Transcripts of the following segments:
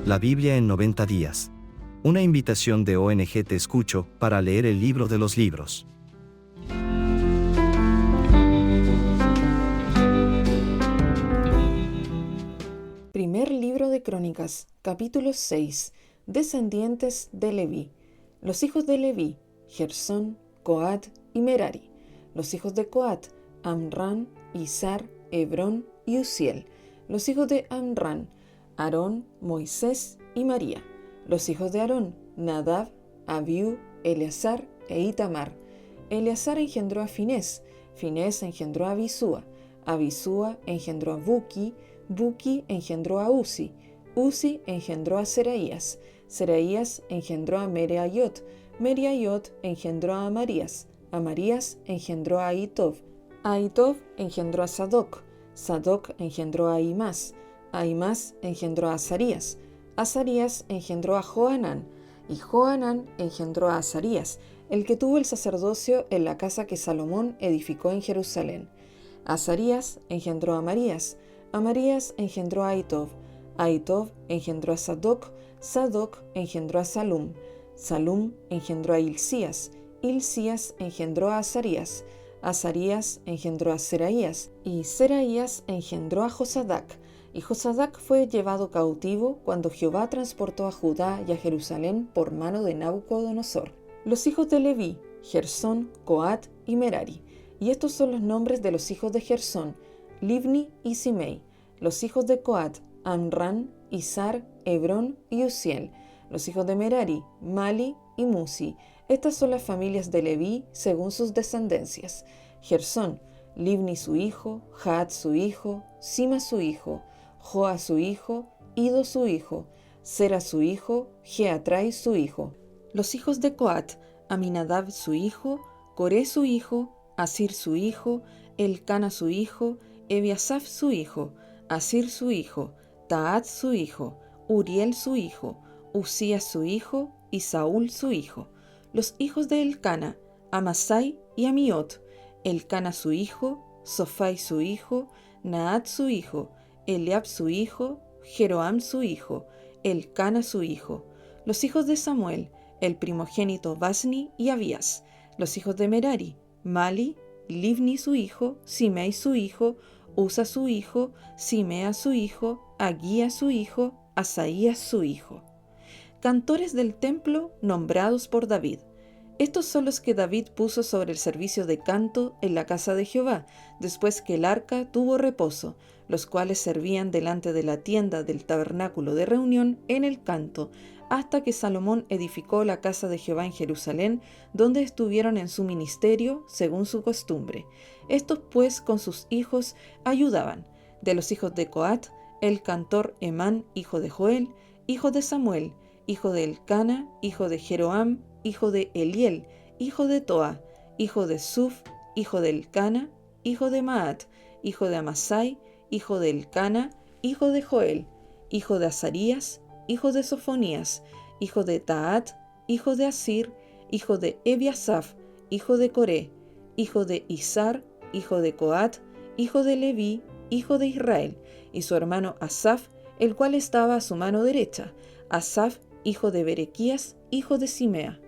La Biblia en 90 días. Una invitación de ONG Te Escucho para leer el libro de los libros. Primer libro de Crónicas, capítulo 6. Descendientes de Leví. Los hijos de Leví: Gersón, Coat y Merari. Los hijos de Coat: Amram, Izhar, Hebrón y Uziel. Los hijos de Amram: Aarón, Moisés y María. Los hijos de Aarón: Nadab, Abiú, Eleazar e Itamar. Eleazar engendró a Finés, Finés engendró a Abisúa, Abisúa engendró a Buki, Buki engendró a Uzi, Uzi engendró a Seraías, Seraías engendró a Meraiot, Meraiot engendró a Amarías, Amarías engendró a Ahitov, Ahitov engendró a Sadoc, Sadoc engendró a Ahimás, Ahimás engendró a Azarías, Azarías engendró a Johanán, y Johanán engendró a Azarías, el que tuvo el sacerdocio en la casa que Salomón edificó en Jerusalén. Azarías engendró a Amarías, Amarías engendró a Ahitov, Ahitov engendró a Sadoc, Sadoc engendró a Salum, Salum engendró a Hilcías, Hilcías engendró a Azarías, Azarías engendró a Seraías, y Seraías engendró a Josadac, y Josadac fue llevado cautivo cuando Jehová transportó a Judá y a Jerusalén por mano de Nabucodonosor. Los hijos de Leví: Gersón, Coat y Merari. Y estos son los nombres de los hijos de Gersón: Libni y Simei. Los hijos de Coat: Amram, Izhar, Hebrón y Uziel. Los hijos de Merari: Mali y Musi. Estas son las familias de Leví según sus descendencias. Gersón: Libni su hijo, Jaat su hijo, Sima su hijo, Joa su hijo, Ido su hijo, Sera su hijo, Jeatrai su hijo. Los hijos de Coat: Aminadab su hijo, Coré su hijo, Asir su hijo, Elcana su hijo, Ebiasaf su hijo, Asir su hijo, Taat su hijo, Uriel su hijo, Uzías su hijo y Saúl su hijo. Los hijos de Elcana: Amasai y Amiot. Elcana su hijo, Sofai su hijo, Naat su hijo, Eliab su hijo, Jeroam su hijo, Elcana su hijo. Los hijos de Samuel: el primogénito Basni y Abías. Los hijos de Merari: Mali, Livni su hijo, Simei su hijo, Usa su hijo, Simea su hijo, Aguía su hijo, Asaías su hijo. Cantores del templo nombrados por David. Estos son los que David puso sobre el servicio de canto en la casa de Jehová, después que el arca tuvo reposo, los cuales servían delante de la tienda del tabernáculo de reunión en el canto, hasta que Salomón edificó la casa de Jehová en Jerusalén, donde estuvieron en su ministerio, según su costumbre. Estos pues con sus hijos ayudaban. De los hijos de Coat: el cantor Emán, hijo de Joel, hijo de Samuel, hijo de Elcana, hijo de Jeroam, hijo de Eliel, hijo de Toa, hijo de Suf, hijo de Elcana, hijo de Maat, hijo de Amasai, hijo de Elcana, hijo de Joel, hijo de Azarías, hijo de Sofonías, hijo de Taat, hijo de Asir, hijo de Ebiasaf, hijo de Coré, hijo de Izhar, hijo de Coat, hijo de Leví, hijo de Israel, y su hermano Asaf, el cual estaba a su mano derecha, Asaf, hijo de Berequías, hijo de Simea,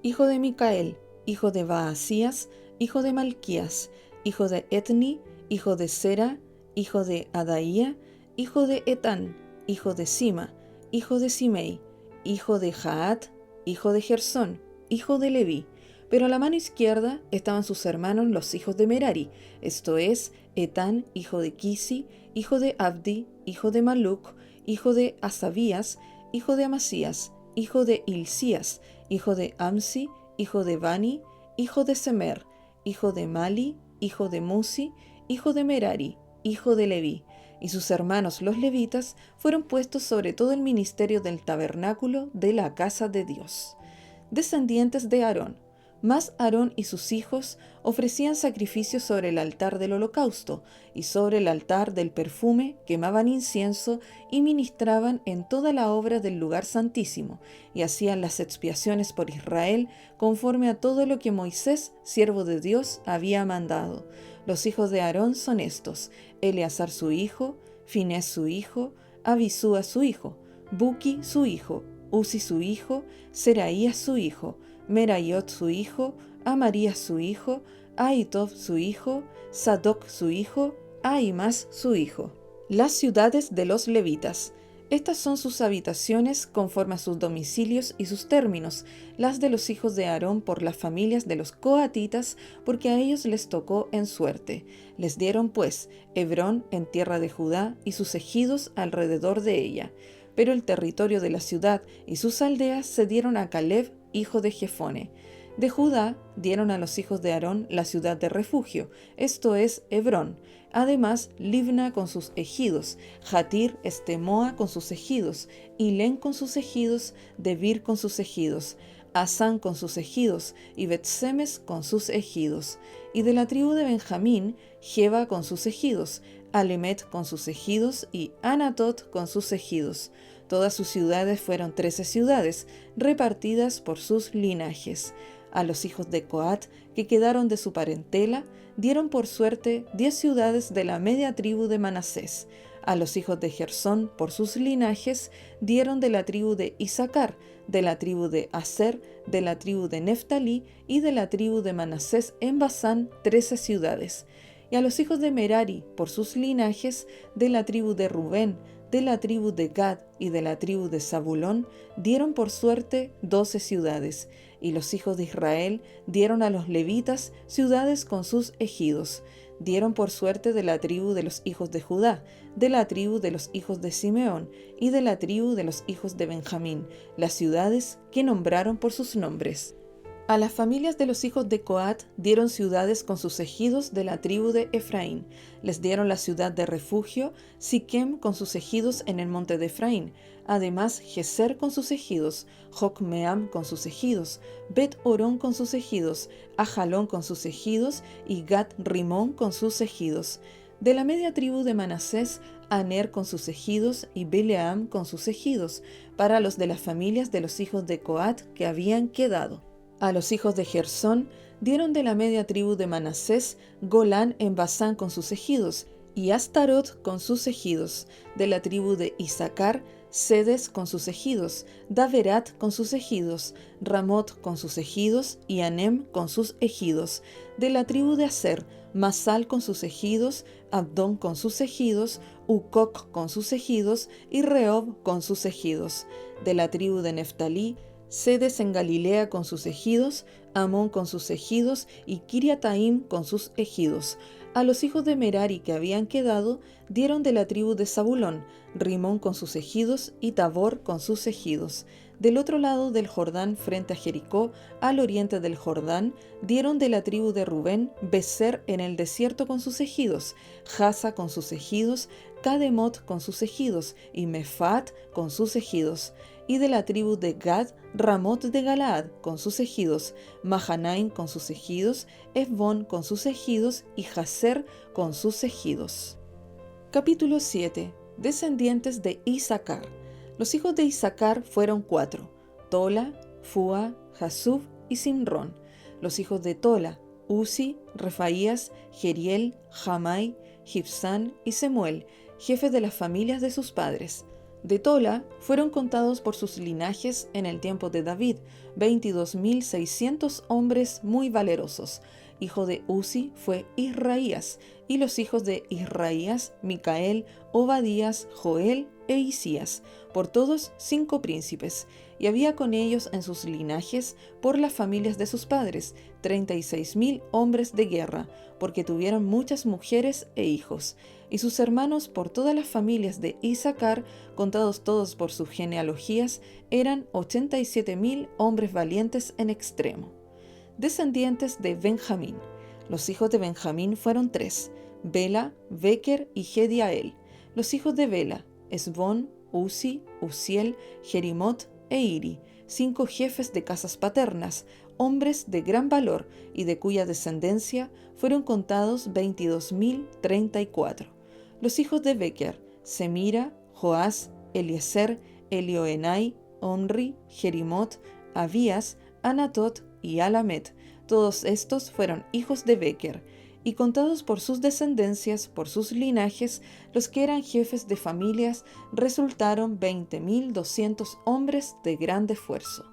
hijo de Micael, hijo de Baasías, hijo de Malquías, hijo de Etni, hijo de Sera, hijo de Adaía, hijo de Etán, hijo de Sima, hijo de Simei, hijo de Jaat, hijo de Gersón, hijo de Leví. Pero a la mano izquierda estaban sus hermanos los hijos de Merari, esto es, Etán, hijo de Kisi, hijo de Abdi, hijo de Maluc, hijo de Asabías, hijo de Amasías, hijo de Hilcías, hijo de Amsi, hijo de Bani, hijo de Semer, hijo de Mali, hijo de Musi, hijo de Merari, hijo de Leví. Y sus hermanos los levitas fueron puestos sobre todo el ministerio del tabernáculo de la casa de Dios. Descendientes de Aarón. Mas Aarón y sus hijos ofrecían sacrificios sobre el altar del holocausto, y sobre el altar del perfume quemaban incienso y ministraban en toda la obra del lugar santísimo, y hacían las expiaciones por Israel conforme a todo lo que Moisés, siervo de Dios, había mandado. Los hijos de Aarón son estos: Eleazar su hijo, Finés su hijo, Abisúa su hijo. Buki su hijo, Uzi su hijo, Seraías su hijo, Merayot su hijo, Amarías su hijo, Ahitov su hijo, Sadoc su hijo, Ahimaas su hijo. Las ciudades de los levitas. Estas son sus habitaciones conforme a sus domicilios y sus términos, las de los hijos de Aarón por las familias de los coatitas, porque a ellos les tocó en suerte. Les dieron pues Hebrón en tierra de Judá y sus ejidos alrededor de ella. Pero el territorio de la ciudad y sus aldeas se dieron a Caleb, hijo de Jefone. De Judá dieron a los hijos de Aarón la ciudad de refugio, esto es Hebrón. Además, Libna con sus ejidos, Jatir, Estemoa con sus ejidos, Hilén con sus ejidos, Debir con sus ejidos, Asán con sus ejidos, y Bet-Semes con sus ejidos. Y de la tribu de Benjamín, Geba con sus ejidos, Alemet con sus ejidos, y Anatot con sus ejidos. Todas sus ciudades fueron 13 ciudades, repartidas por sus linajes. A los hijos de Coat, que quedaron de su parentela, dieron por suerte 10 ciudades de la media tribu de Manasés. A los hijos de Gersón, por sus linajes, dieron de la tribu de Isacar, de la tribu de Aser, de la tribu de Neftalí y de la tribu de Manasés en Basán 13 ciudades. Y a los hijos de Merari, por sus linajes, de la tribu de Rubén, de la tribu de Gad y de la tribu de Zabulón, dieron por suerte 12 ciudades. Y los hijos de Israel dieron a los levitas ciudades con sus ejidos. Dieron por suerte de la tribu de los hijos de Judá, de la tribu de los hijos de Simeón y de la tribu de los hijos de Benjamín, las ciudades que nombraron por sus nombres. A las familias de los hijos de Coat dieron ciudades con sus ejidos de la tribu de Efraín. Les dieron la ciudad de refugio, Siquem con sus ejidos en el monte de Efraín. Además, Geser con sus ejidos, Jocmeam con sus ejidos, Bet-Orón con sus ejidos, Ajalón con sus ejidos y Gat-Rimón con sus ejidos. De la media tribu de Manasés, Aner con sus ejidos y Bileam con sus ejidos, para los de las familias de los hijos de Coat que habían quedado. A los hijos de Gersón dieron de la media tribu de Manasés Golán en Basán con sus ejidos, y Astarot con sus ejidos. De la tribu de Isacar, Sedes con sus ejidos, Daverat con sus ejidos, Ramot con sus ejidos y Anem con sus ejidos. De la tribu de Aser, Masal con sus ejidos, Abdón con sus ejidos, Ucoc con sus ejidos y Rehob con sus ejidos. De la tribu de Neftalí, Sedes en Galilea con sus ejidos, Amón con sus ejidos y Kiriataim con sus ejidos. A los hijos de Merari que habían quedado dieron de la tribu de Zabulón, Rimón con sus ejidos y Tabor con sus ejidos. Del otro lado del Jordán, frente a Jericó, al oriente del Jordán, dieron de la tribu de Rubén Beser en el desierto con sus ejidos, Jasa con sus ejidos, Cademot con sus ejidos y Mefat con sus ejidos. Y de la tribu de Gad, Ramot de Galaad con sus ejidos, Mahanaim con sus ejidos, Esbón con sus ejidos y Jaser con sus ejidos. Capítulo 7. Descendientes de Isacar. Los hijos de Isacar fueron 4, Tola, Fua, Jasub y Simrón. Los hijos de Tola, Uzi, Refaías, Jeriel, Jamai, Gibsán y Semuel, jefes de las familias de sus padres. De Tola fueron contados por sus linajes en el tiempo de David 22.600 hombres muy valerosos. Hijo de Uzi fue Israías, y los hijos de Israías, Micael, Obadías, Joel e Isías, por todos 5 príncipes, y había con ellos en sus linajes, por las familias de sus padres, 36.000 hombres de guerra, porque tuvieron muchas mujeres e hijos. Y sus hermanos por todas las familias de Isacar, contados todos por sus genealogías, eran 87.000 hombres valientes en extremo. Descendientes de Benjamín. Los hijos de Benjamín fueron 3, Bela, Beker y Gediael. Los hijos de Bela, Esbón, Uzi, Uziel, Jerimot e Iri, 5 jefes de casas paternas, hombres de gran valor y de cuya descendencia fueron contados 22.034. Los hijos de Beker, Semira, Joás, Eliezer, Elioenai, Omri, Jerimot, Abías, Anatot y Alamet. Todos estos fueron hijos de Beker. y contados por sus descendencias, por sus linajes, los que eran jefes de familias, resultaron 20.200 hombres de gran esfuerzo.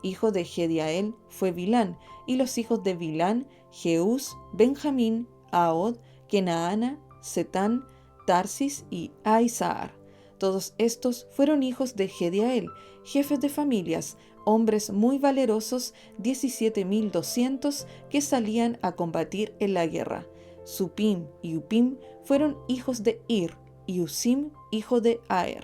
Hijo de Jediael fue Bilán, y los hijos de Bilán, Jeús, Benjamín, Ahod, Kenaana, Setán, Tarsis y Aizahar. Todos estos fueron hijos de Jediael, jefes de familias, hombres muy valerosos, 17.200 que salían a combatir en la guerra. Supim y Upim fueron hijos de Ir, y Usim, hijo de Aer.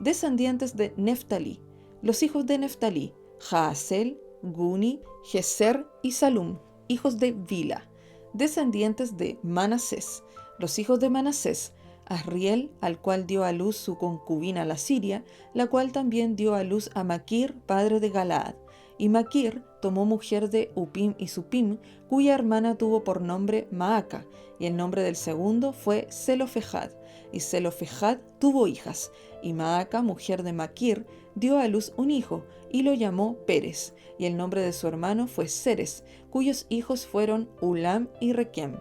Descendientes de Neftalí. Los hijos de Neftalí, Jaasel, Guni, Jeser y Salum, hijos de Bila. Descendientes de Manasés. Los hijos de Manasés, Asriel, al cual dio a luz su concubina la Siria, la cual también dio a luz a Maquir, padre de Galaad. Y Maquir tomó mujer de Upim y Supim, cuya hermana tuvo por nombre Maaca, y el nombre del segundo fue Zelofejad. Y Zelofejad tuvo hijas, y Maaca, mujer de Maquir, dio a luz un hijo, y lo llamó Pérez, y el nombre de su hermano fue Seres, cuyos hijos fueron Ulam y Requem.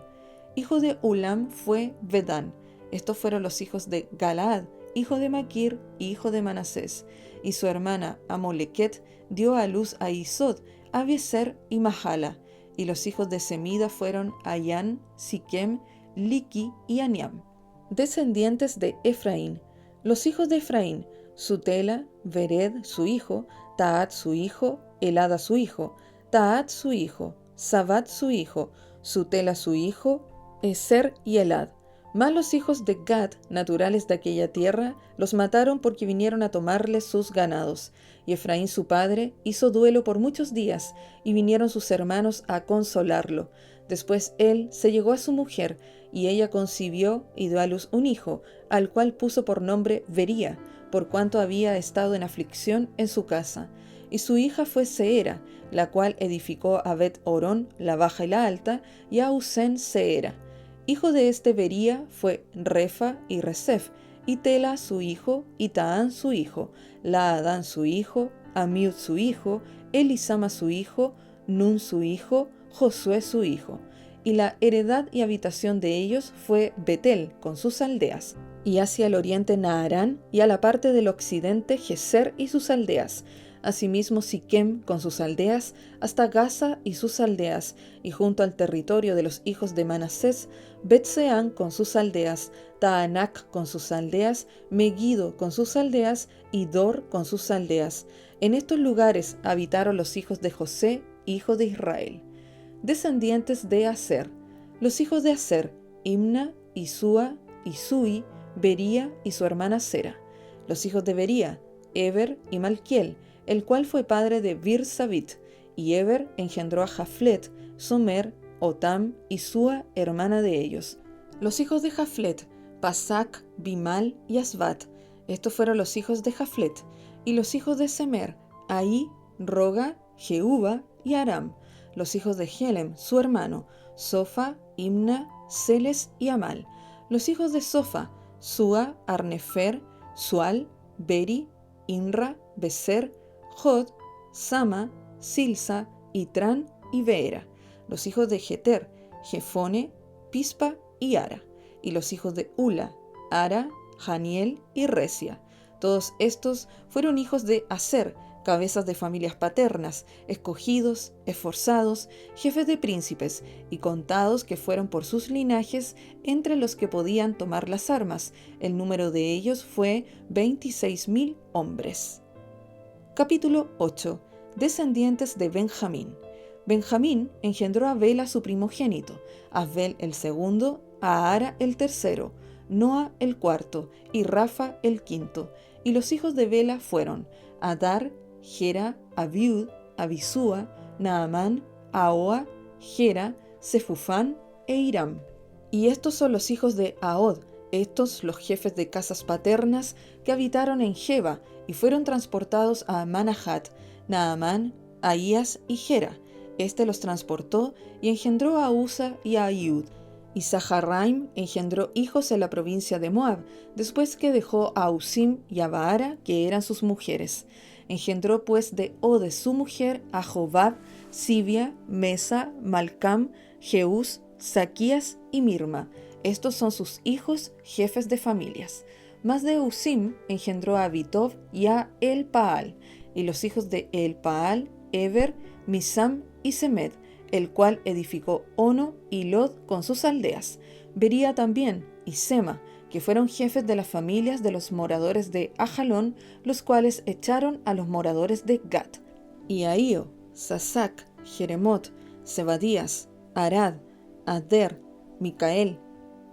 Hijo de Ulam fue Vedán. Estos fueron los hijos de Galaad, hijo de Maquir, hijo de Manasés. Y su hermana Amoleket dio a luz a Isod, Abieser y Mahala. Y los hijos de Semida fueron Ayán, Siquem, Liki y Aniam. Descendientes de Efraín. Los hijos de Efraín, Sutela, Vered su hijo, Taat su hijo, Elada su hijo, Taat su hijo, Sabat su hijo, Sutela su hijo, Eser y Elad. Mas los hijos de Gad, naturales de aquella tierra, los mataron porque vinieron a tomarles sus ganados. Y Efraín su padre hizo duelo por muchos días, y vinieron sus hermanos a consolarlo. Después él se llegó a su mujer, y ella concibió y dio a luz un hijo, al cual puso por nombre Vería, por cuanto había estado en aflicción en su casa. Y su hija fue Seera, la cual edificó a Bet-Orón, la baja y la alta, y a Usén Seera. Hijo de este Vería fue Refa y Resef, y Tela su hijo, y Taán su hijo, Laadán su hijo, Amiud su hijo, Elisama su hijo, Nun su hijo, Josué su hijo. Y la heredad y habitación de ellos fue Betel con sus aldeas, y hacia el oriente Naharán, y a la parte del occidente Geser y sus aldeas. Asimismo Siquem con sus aldeas, hasta Gaza y sus aldeas, y junto al territorio de los hijos de Manasés, Bet-Seán con sus aldeas, Taanac con sus aldeas, Megiddo con sus aldeas, y Dor con sus aldeas. En estos lugares habitaron los hijos de José, hijo de Israel. Descendientes de Aser. Los hijos de Aser, Imna, Isúa, Isui, Bería y su hermana Sera. Los hijos de Bería, Eber y Malquiel, el cual fue padre de Bir-Sabit, y Eber engendró a Jaflet, Somer, Otam y Sua, hermana de ellos. Los hijos de Jaflet, Pasac, Bimal y Asbat. Estos fueron los hijos de Jaflet. Y los hijos de Semer, Ahí, Roga, Jehuba y Aram. Los hijos de Helem, su hermano, Sofa, Imna, Seles y Amal. Los hijos de Sofa, Sua, Arnefer, Sual, Beri, Inra, Beser, Jod, Sama, Silsa, Itran y Beera. Los hijos de Jeter, Jefone, Pispa y Ara. Y los hijos de Ula, Ara, Janiel y Resia. Todos estos fueron hijos de Aser, cabezas de familias paternas, escogidos, esforzados, jefes de príncipes, y contados que fueron por sus linajes entre los que podían tomar las armas. El número de ellos fue 26.000 hombres. Capítulo 8. Descendientes de Benjamín. Benjamín engendró a Bela su primogénito, a Abel el segundo, a Ara el tercero, Noa el cuarto y Rafa el quinto. Y los hijos de Bela fueron Adar, Gera, Abiud, Abisúa, Naamán, Ahoa, Gera, Sefufán e Hiram. Y estos son los hijos de Ahod, estos los jefes de casas paternas que habitaron en Geba y fueron transportados a Manahat, Naamán, Ahías y Gera. Este los transportó y engendró a Usa y a Ayud. Y Saharraim engendró hijos en la provincia de Moab, después que dejó a Usim y a Baara, que eran sus mujeres. Engendró pues de Ode su mujer a Jobab, Sibia, Mesa, Malcam, Jeús, Saquías y Mirma. Estos son sus hijos, jefes de familias. Mas de Usim engendró a Abitov y a El-Paal, y los hijos de El-Paal, Eber, Misam y Semed, el cual edificó Ono y Lod con sus aldeas. Bería también y Sema, que fueron jefes de las familias de los moradores de Ajalón, los cuales echaron a los moradores de Gat. Y Ahío, Sasac, Jeremot, Zebadías, Arad, Ader, Micael,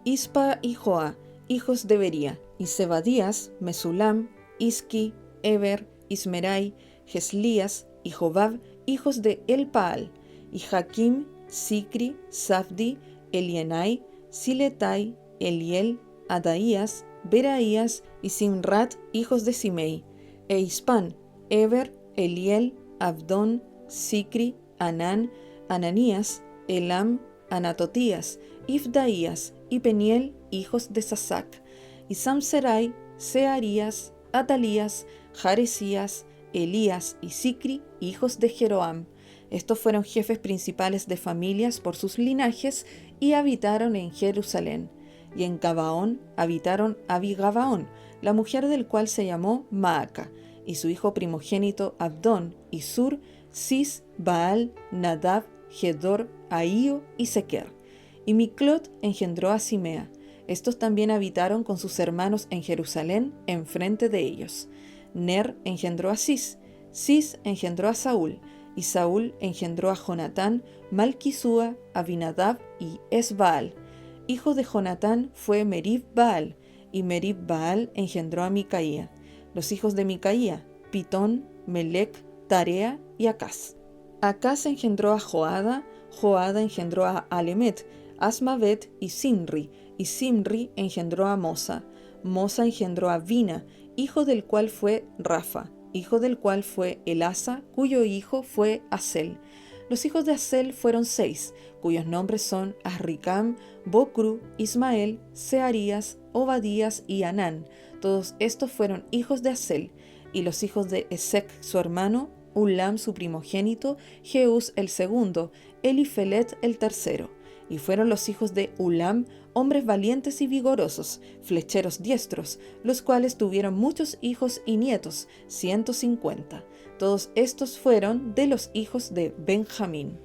Ispa y Joa, hijos de Bería, y Zebadías, Mesulam, Isqui, Eber, Ismerai, Geslías y Jobab, hijos de El-Paal, y Jaquim, Sicri, Safdi, Elienai, Siletai, Eliel, Adaías, Beraías y Simrat, hijos de Simei, e Ispan, Eber, Eliel, Abdón, Sicri, Anán, Ananías, Elam, Anatotías, Ifdaías y Peniel, hijos de Sasac, y Samserai, Searías, Atalías, Jaresías, Elías y Sicri, hijos de Jeroam. Estos fueron jefes principales de familias por sus linajes y habitaron en Jerusalén. Y en Gabaón habitaron Abi-Gabaón, la mujer del cual se llamó Maaca, y su hijo primogénito Abdón, y Sur, Cis, Baal, Nadab, Gedor, Ahío y Sequer. Y Miclot engendró a Simea. Estos también habitaron con sus hermanos en Jerusalén, enfrente de ellos. Ner engendró a Cis, Cis engendró a Saúl, y Saúl engendró a Jonatán, Malquisúa, Abinadab y Esbaal. Hijo de Jonatán fue Merib-Baal, y Merib-Baal engendró a Micaía. Los hijos de Micaía, Pitón, Melec, Tarea y Acaz. Acaz engendró a Joada, Joada engendró a Alemet, Asmavet y Simri engendró a Mosa. Mosa engendró a Vina, hijo del cual fue Rafa, hijo del cual fue Elasa, cuyo hijo fue Asel. Los hijos de Asel fueron 6, cuyos nombres son Asricam, Bocru, Ismael, Searías, Obadías y Anán. Todos estos fueron hijos de Asel. Y los hijos de Esec, su hermano, Ulam su primogénito, Jeús el segundo, Elifelet el tercero. Y fueron los hijos de Ulam, hombres valientes y vigorosos, flecheros diestros, los cuales tuvieron muchos hijos y nietos, 150. Todos estos fueron de los hijos de Benjamín.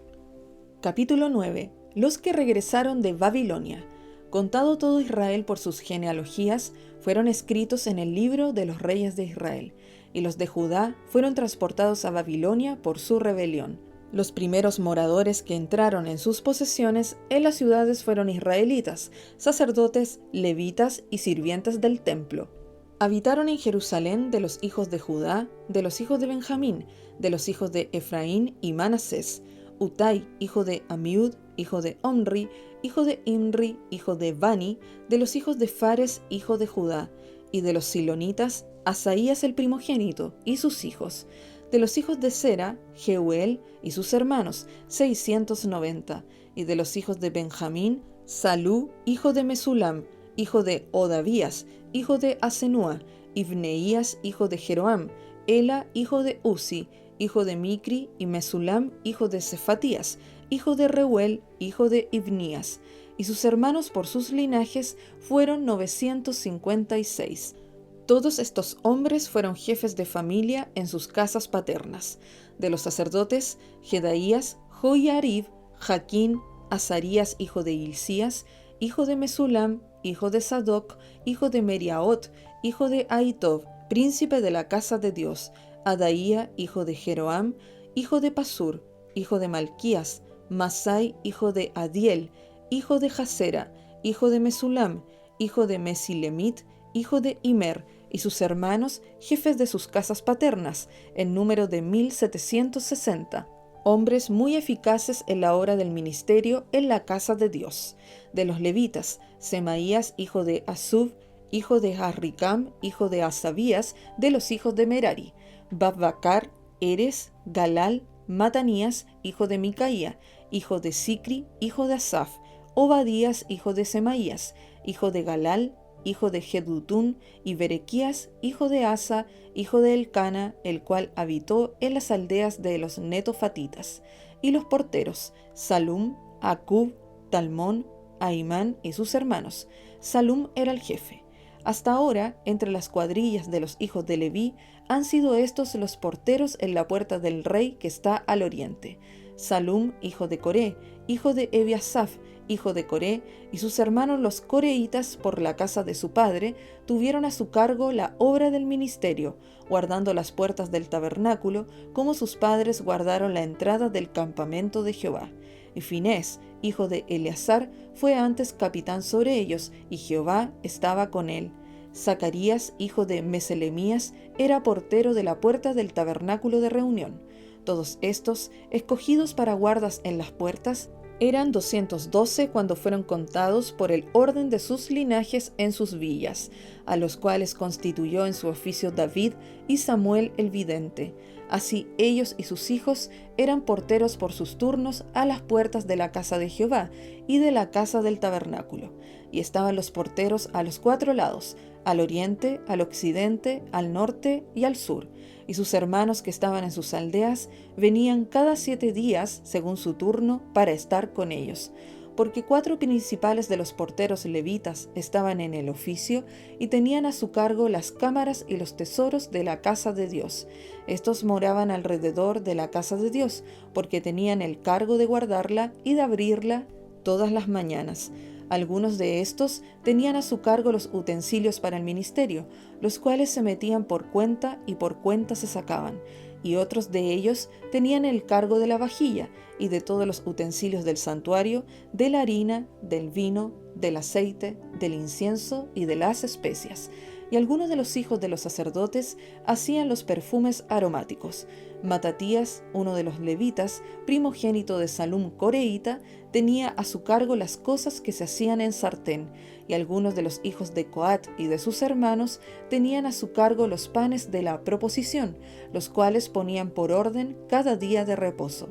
Capítulo 9. Los que regresaron de Babilonia. Contado todo Israel por sus genealogías, fueron escritos en el libro de los reyes de Israel, y los de Judá fueron transportados a Babilonia por su rebelión. Los primeros moradores que entraron en sus posesiones en las ciudades fueron israelitas, sacerdotes, levitas y sirvientes del templo. Habitaron en Jerusalén de los hijos de Judá, de los hijos de Benjamín, de los hijos de Efraín y Manasés, Utai, hijo de Amiud, hijo de Omri, hijo de Imri, hijo de Bani, de los hijos de Fares, hijo de Judá, y de los silonitas, Asaías el primogénito y sus hijos. De los hijos de Sera, Jeuel y sus hermanos, 690. Y de los hijos de Benjamín, Salú, hijo de Mesulam, hijo de Odavías, hijo de Asenúa, Ibneías, hijo de Jeroam, Ela, hijo de Uzi, hijo de Micri, y Mesulam, hijo de Cefatías, hijo de Reuel, hijo de Ibnías. Y sus hermanos por sus linajes fueron 956. Todos estos hombres fueron jefes de familia en sus casas paternas. De los sacerdotes, Jedaías, Joiarib, Jaquín, Azarías, hijo de Hilcías, hijo de Mesulam, hijo de Sadoc, hijo de Meriaot, hijo de Ahitob, príncipe de la casa de Dios, Adaía, hijo de Jeroam, hijo de Pasur, hijo de Malquías, Masai, hijo de Adiel, hijo de Jasera, hijo de Mesulam, hijo de Mesilemit, hijo de Imer, y sus hermanos, jefes de sus casas paternas, en número de 1760, hombres muy eficaces en la hora del ministerio en la casa de Dios. De los levitas, Semaías, hijo de Asub, hijo de Harricam, hijo de Asabías, de los hijos de Merari, Babbacar, Eres, Galal, Matanías, hijo de Micaía, hijo de Sicri, hijo de Asaf, Obadías, hijo de Semaías, hijo de Galal, hijo de Jedutún, y Berequías, hijo de Asa, hijo de Elcana, el cual habitó en las aldeas de los netofatitas. Y los porteros, Salum, Acub, Talmón, Ahimán y sus hermanos. Salum era el jefe. Hasta ahora, entre las cuadrillas de los hijos de Leví, han sido estos los porteros en la puerta del rey que está al oriente. Salum, hijo de Coré, hijo de Ebiasaf, hijo de Coré, y sus hermanos los coreitas, por la casa de su padre, tuvieron a su cargo la obra del ministerio, guardando las puertas del tabernáculo, como sus padres guardaron la entrada del campamento de Jehová. Y Finés, hijo de Eleazar, fue antes capitán sobre ellos, y Jehová estaba con él. Zacarías, hijo de Meselemías, era portero de la puerta del tabernáculo de reunión. Todos estos, escogidos para guardas en las puertas, eran 212 cuando fueron contados por el orden de sus linajes en sus villas, a los cuales constituyó en su oficio David y Samuel el vidente. Así ellos y sus hijos eran porteros por sus turnos a las puertas de la casa de Jehová y de la casa del tabernáculo. Y estaban los porteros a los 4 lados, al oriente, al occidente, al norte y al sur. Y sus hermanos que estaban en sus aldeas venían cada 7 días, según su turno, para estar con ellos. Porque 4 principales de los porteros levitas estaban en el oficio y tenían a su cargo las cámaras y los tesoros de la casa de Dios. Estos moraban alrededor de la casa de Dios, porque tenían el cargo de guardarla y de abrirla todas las mañanas. Algunos de estos tenían a su cargo los utensilios para el ministerio, los cuales se metían por cuenta y por cuenta se sacaban, y otros de ellos tenían el cargo de la vajilla y de todos los utensilios del santuario, de la harina, del vino, del aceite, del incienso y de las especias. Y algunos de los hijos de los sacerdotes hacían los perfumes aromáticos. Matatías, uno de los levitas, primogénito de Salum coreíta, tenía a su cargo las cosas que se hacían en sartén, y algunos de los hijos de Coat y de sus hermanos tenían a su cargo los panes de la proposición, los cuales ponían por orden cada día de reposo.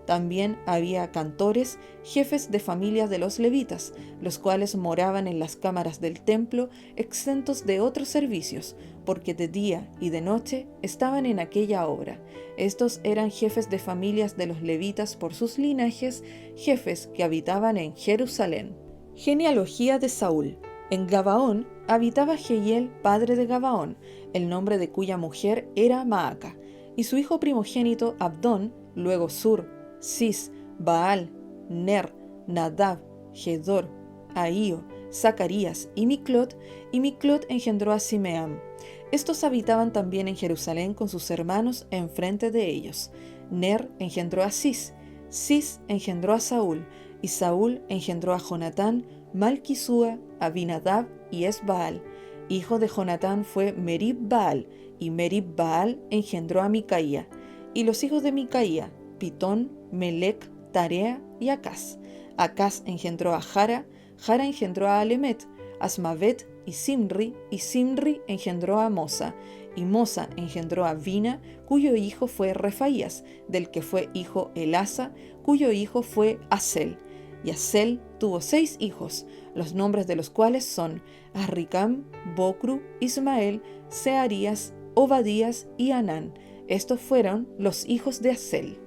También había cantores, jefes de familias de los levitas, los cuales moraban en las cámaras del templo, exentos de otros servicios, porque de día y de noche estaban en aquella obra. Estos eran jefes de familias de los levitas por sus linajes, jefes que habitaban en Jerusalén. Genealogía de Saúl. En Gabaón habitaba Jehiel, padre de Gabaón, el nombre de cuya mujer era Maaca, y su hijo primogénito Abdón, luego Sur, Cis, Baal, Ner, Nadab, Gedor, Ahío, Zacarías y Miclot engendró a Simeam. Estos habitaban también en Jerusalén con sus hermanos enfrente de ellos. Ner engendró a Cis engendró a Saúl, y Saúl engendró a Jonatán, Malquisúa, Abinadab y Esbaal. Hijo de Jonatán fue Merib Baal, y Merib Baal engendró a Micaía. Y los hijos de Micaía, Pitón, Melec, Tarea y Acaz. Acaz engendró a Jara engendró a Alemet, Asmavet y Simri engendró a Mosa, y Mosa engendró a Vina, cuyo hijo fue Refaías, del que fue hijo Elasa, cuyo hijo fue Asel. Y Asel tuvo 6 hijos, los nombres de los cuales son Arricam, Bocru, Ismael, Searías, Obadías y Anán. Estos fueron los hijos de Asel.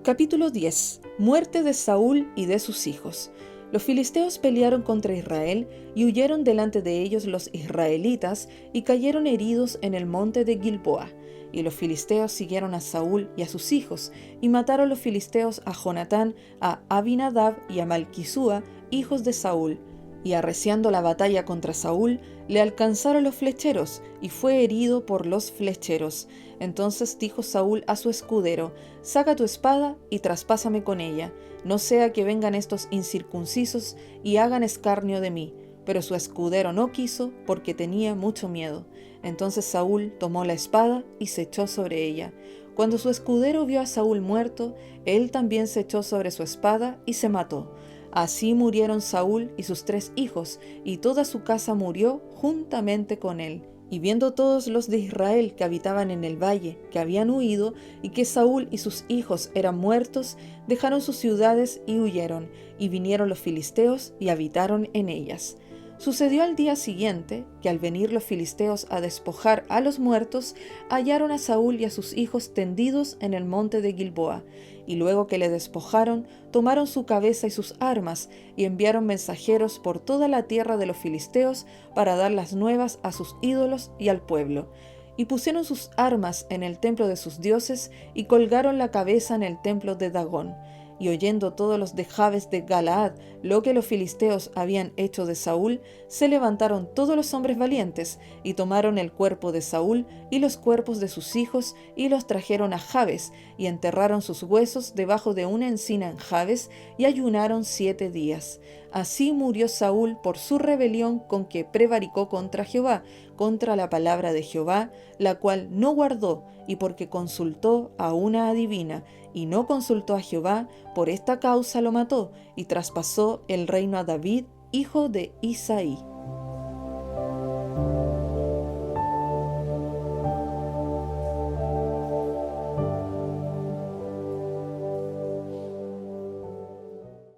Capítulo 10. Muerte de Saúl y de sus hijos. Los filisteos pelearon contra Israel y huyeron delante de ellos los israelitas y cayeron heridos en el monte de Gilboa. Y los filisteos siguieron a Saúl y a sus hijos, y mataron los filisteos a Jonatán, a Abinadab y a Malquisúa, hijos de Saúl. Y arreciando la batalla contra Saúl, le alcanzaron los flecheros, y fue herido por los flecheros. Entonces dijo Saúl a su escudero: «Saca tu espada y traspásame con ella, no sea que vengan estos incircuncisos y hagan escarnio de mí». Pero su escudero no quiso, porque tenía mucho miedo. Entonces Saúl tomó la espada y se echó sobre ella. Cuando su escudero vio a Saúl muerto, él también se echó sobre su espada y se mató. Así murieron Saúl y sus 3 hijos, y toda su casa murió juntamente con él. Y viendo todos los de Israel que habitaban en el valle, que habían huido, y que Saúl y sus hijos eran muertos, dejaron sus ciudades y huyeron, y vinieron los filisteos y habitaron en ellas. Sucedió al día siguiente que al venir los filisteos a despojar a los muertos, hallaron a Saúl y a sus hijos tendidos en el monte de Gilboa, y luego que le despojaron, tomaron su cabeza y sus armas, y enviaron mensajeros por toda la tierra de los filisteos para dar las nuevas a sus ídolos y al pueblo. Y pusieron sus armas en el templo de sus dioses, y colgaron la cabeza en el templo de Dagón. Y oyendo todos los de Jabes de Galaad lo que los filisteos habían hecho de Saúl, se levantaron todos los hombres valientes, y tomaron el cuerpo de Saúl y los cuerpos de sus hijos, y los trajeron a Jabes, y enterraron sus huesos debajo de una encina en Jabes, y ayunaron 7 días. Así murió Saúl por su rebelión con que prevaricó contra Jehová, contra la palabra de Jehová, la cual no guardó, y porque consultó a una adivina, y no consultó a Jehová, por esta causa lo mató, y traspasó el reino a David, hijo de Isaí.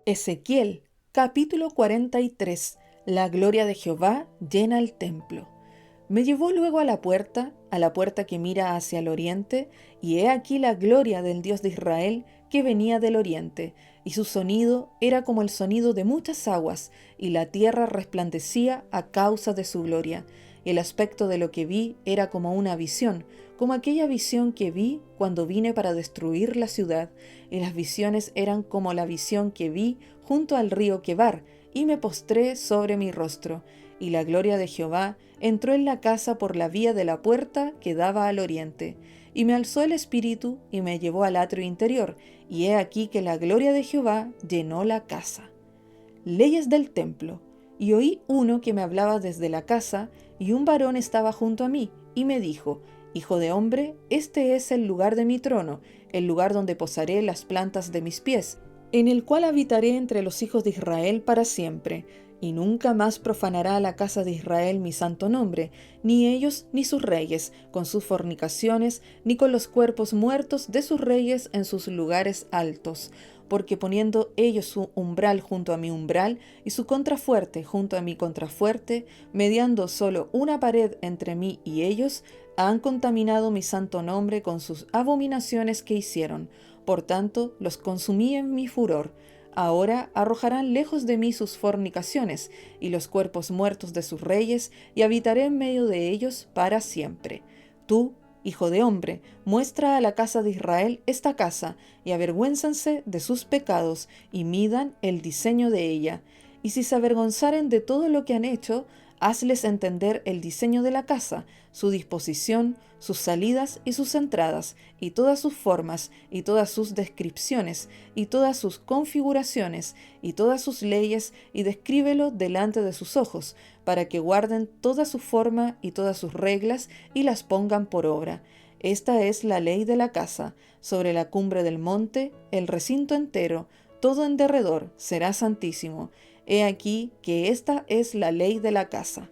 Ezequiel, capítulo 43. La gloria de Jehová llena el templo. Me llevó luego a la puerta que mira hacia el oriente, y he aquí la gloria del Dios de Israel que venía del oriente, y su sonido era como el sonido de muchas aguas, y la tierra resplandecía a causa de su gloria. El aspecto de lo que vi era como una visión, como aquella visión que vi cuando vine para destruir la ciudad, y las visiones eran como la visión que vi junto al río Quebar, y me postré sobre mi rostro. Y la gloria de Jehová entró en la casa por la vía de la puerta que daba al oriente. Y me alzó el espíritu y me llevó al atrio interior, y he aquí que la gloria de Jehová llenó la casa. Leyes del templo. Y oí uno que me hablaba desde la casa, y un varón estaba junto a mí, y me dijo: Hijo de hombre, este es el lugar de mi trono, el lugar donde posaré las plantas de mis pies, en el cual habitaré entre los hijos de Israel para siempre. Y nunca más profanará la casa de Israel mi santo nombre, ni ellos ni sus reyes, con sus fornicaciones, ni con los cuerpos muertos de sus reyes en sus lugares altos. Porque poniendo ellos su umbral junto a mi umbral, y su contrafuerte junto a mi contrafuerte, mediando solo una pared entre mí y ellos, han contaminado mi santo nombre con sus abominaciones que hicieron. Por tanto, los consumí en mi furor. Ahora arrojarán lejos de mí sus fornicaciones y los cuerpos muertos de sus reyes, y habitaré en medio de ellos para siempre. Tú, hijo de hombre, muestra a la casa de Israel esta casa, y avergüénzanse de sus pecados, y midan el diseño de ella. Y si se avergonzaren de todo lo que han hecho, hazles entender el diseño de la casa, su disposición, sus salidas y sus entradas, y todas sus formas, y todas sus descripciones, y todas sus configuraciones, y todas sus leyes, y descríbelo delante de sus ojos, para que guarden toda su forma y todas sus reglas, y las pongan por obra. Esta es la ley de la casa. Sobre la cumbre del monte, el recinto entero, todo en derredor, será santísimo. He aquí que esta es la ley de la casa.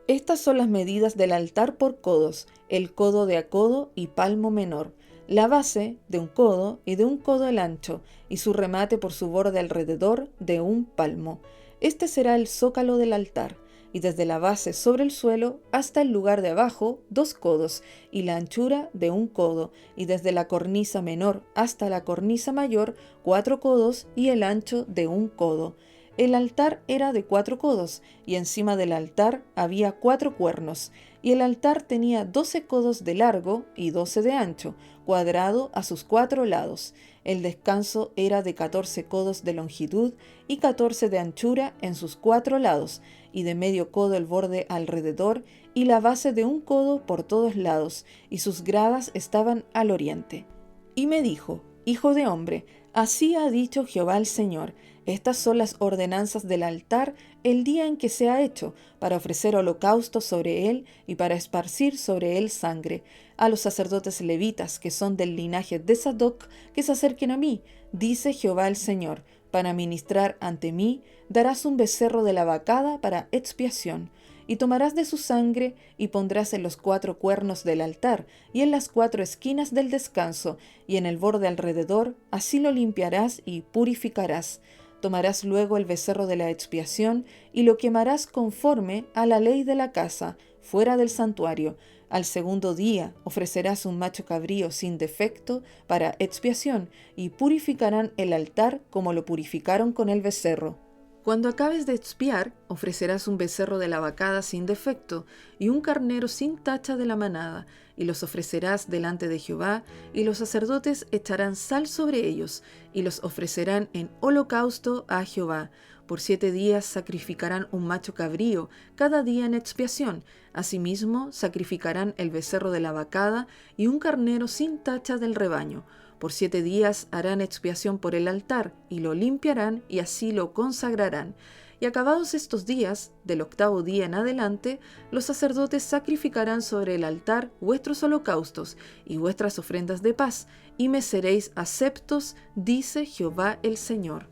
Estas son las medidas del altar por codos, el codo de a codo y palmo menor, la base de un codo y de un codo el ancho, y su remate por su borde alrededor de un palmo. Este será el zócalo del altar, y desde la base sobre el suelo hasta el lugar de abajo 2 codos, y la anchura de un codo, y desde la cornisa menor hasta la cornisa mayor 4 codos, y el ancho de un codo. El altar era de 4 codos, y encima del altar había 4 cuernos, y el altar tenía 12 codos de largo y 12 de ancho, cuadrado a sus 4 lados. El descanso era de 14 codos de longitud y 14 de anchura en sus 4 lados, y de medio codo el borde alrededor, y la base de un codo por todos lados, y sus gradas estaban al oriente. Y me dijo: Hijo de hombre, así ha dicho Jehová el Señor: estas son las ordenanzas del altar el día en que se ha hecho, para ofrecer holocausto sobre él y para esparcir sobre él sangre. A los sacerdotes levitas, que son del linaje de Sadoc, que se acerquen a mí, dice Jehová el Señor: para ministrar ante mí, darás un becerro de la vacada para expiación. Y tomarás de su sangre, y pondrás en los 4 cuernos del altar, y en las 4 esquinas del descanso, y en el borde alrededor, así lo limpiarás y purificarás. Tomarás luego el becerro de la expiación y lo quemarás conforme a la ley de la casa, fuera del santuario. Al segundo día ofrecerás un macho cabrío sin defecto para expiación, y purificarán el altar como lo purificaron con el becerro. Cuando acabes de expiar, ofrecerás un becerro de la vacada sin defecto y un carnero sin tacha de la manada, y los ofrecerás delante de Jehová, y los sacerdotes echarán sal sobre ellos, y los ofrecerán en holocausto a Jehová. Por 7 días sacrificarán un macho cabrío, cada día en expiación. Asimismo, sacrificarán el becerro de la vacada y un carnero sin tacha del rebaño. Por 7 días harán expiación por el altar, y lo limpiarán, y así lo consagrarán. Y acabados estos días, del 8º día en adelante, los sacerdotes sacrificarán sobre el altar vuestros holocaustos y vuestras ofrendas de paz, y me seréis aceptos, dice Jehová el Señor.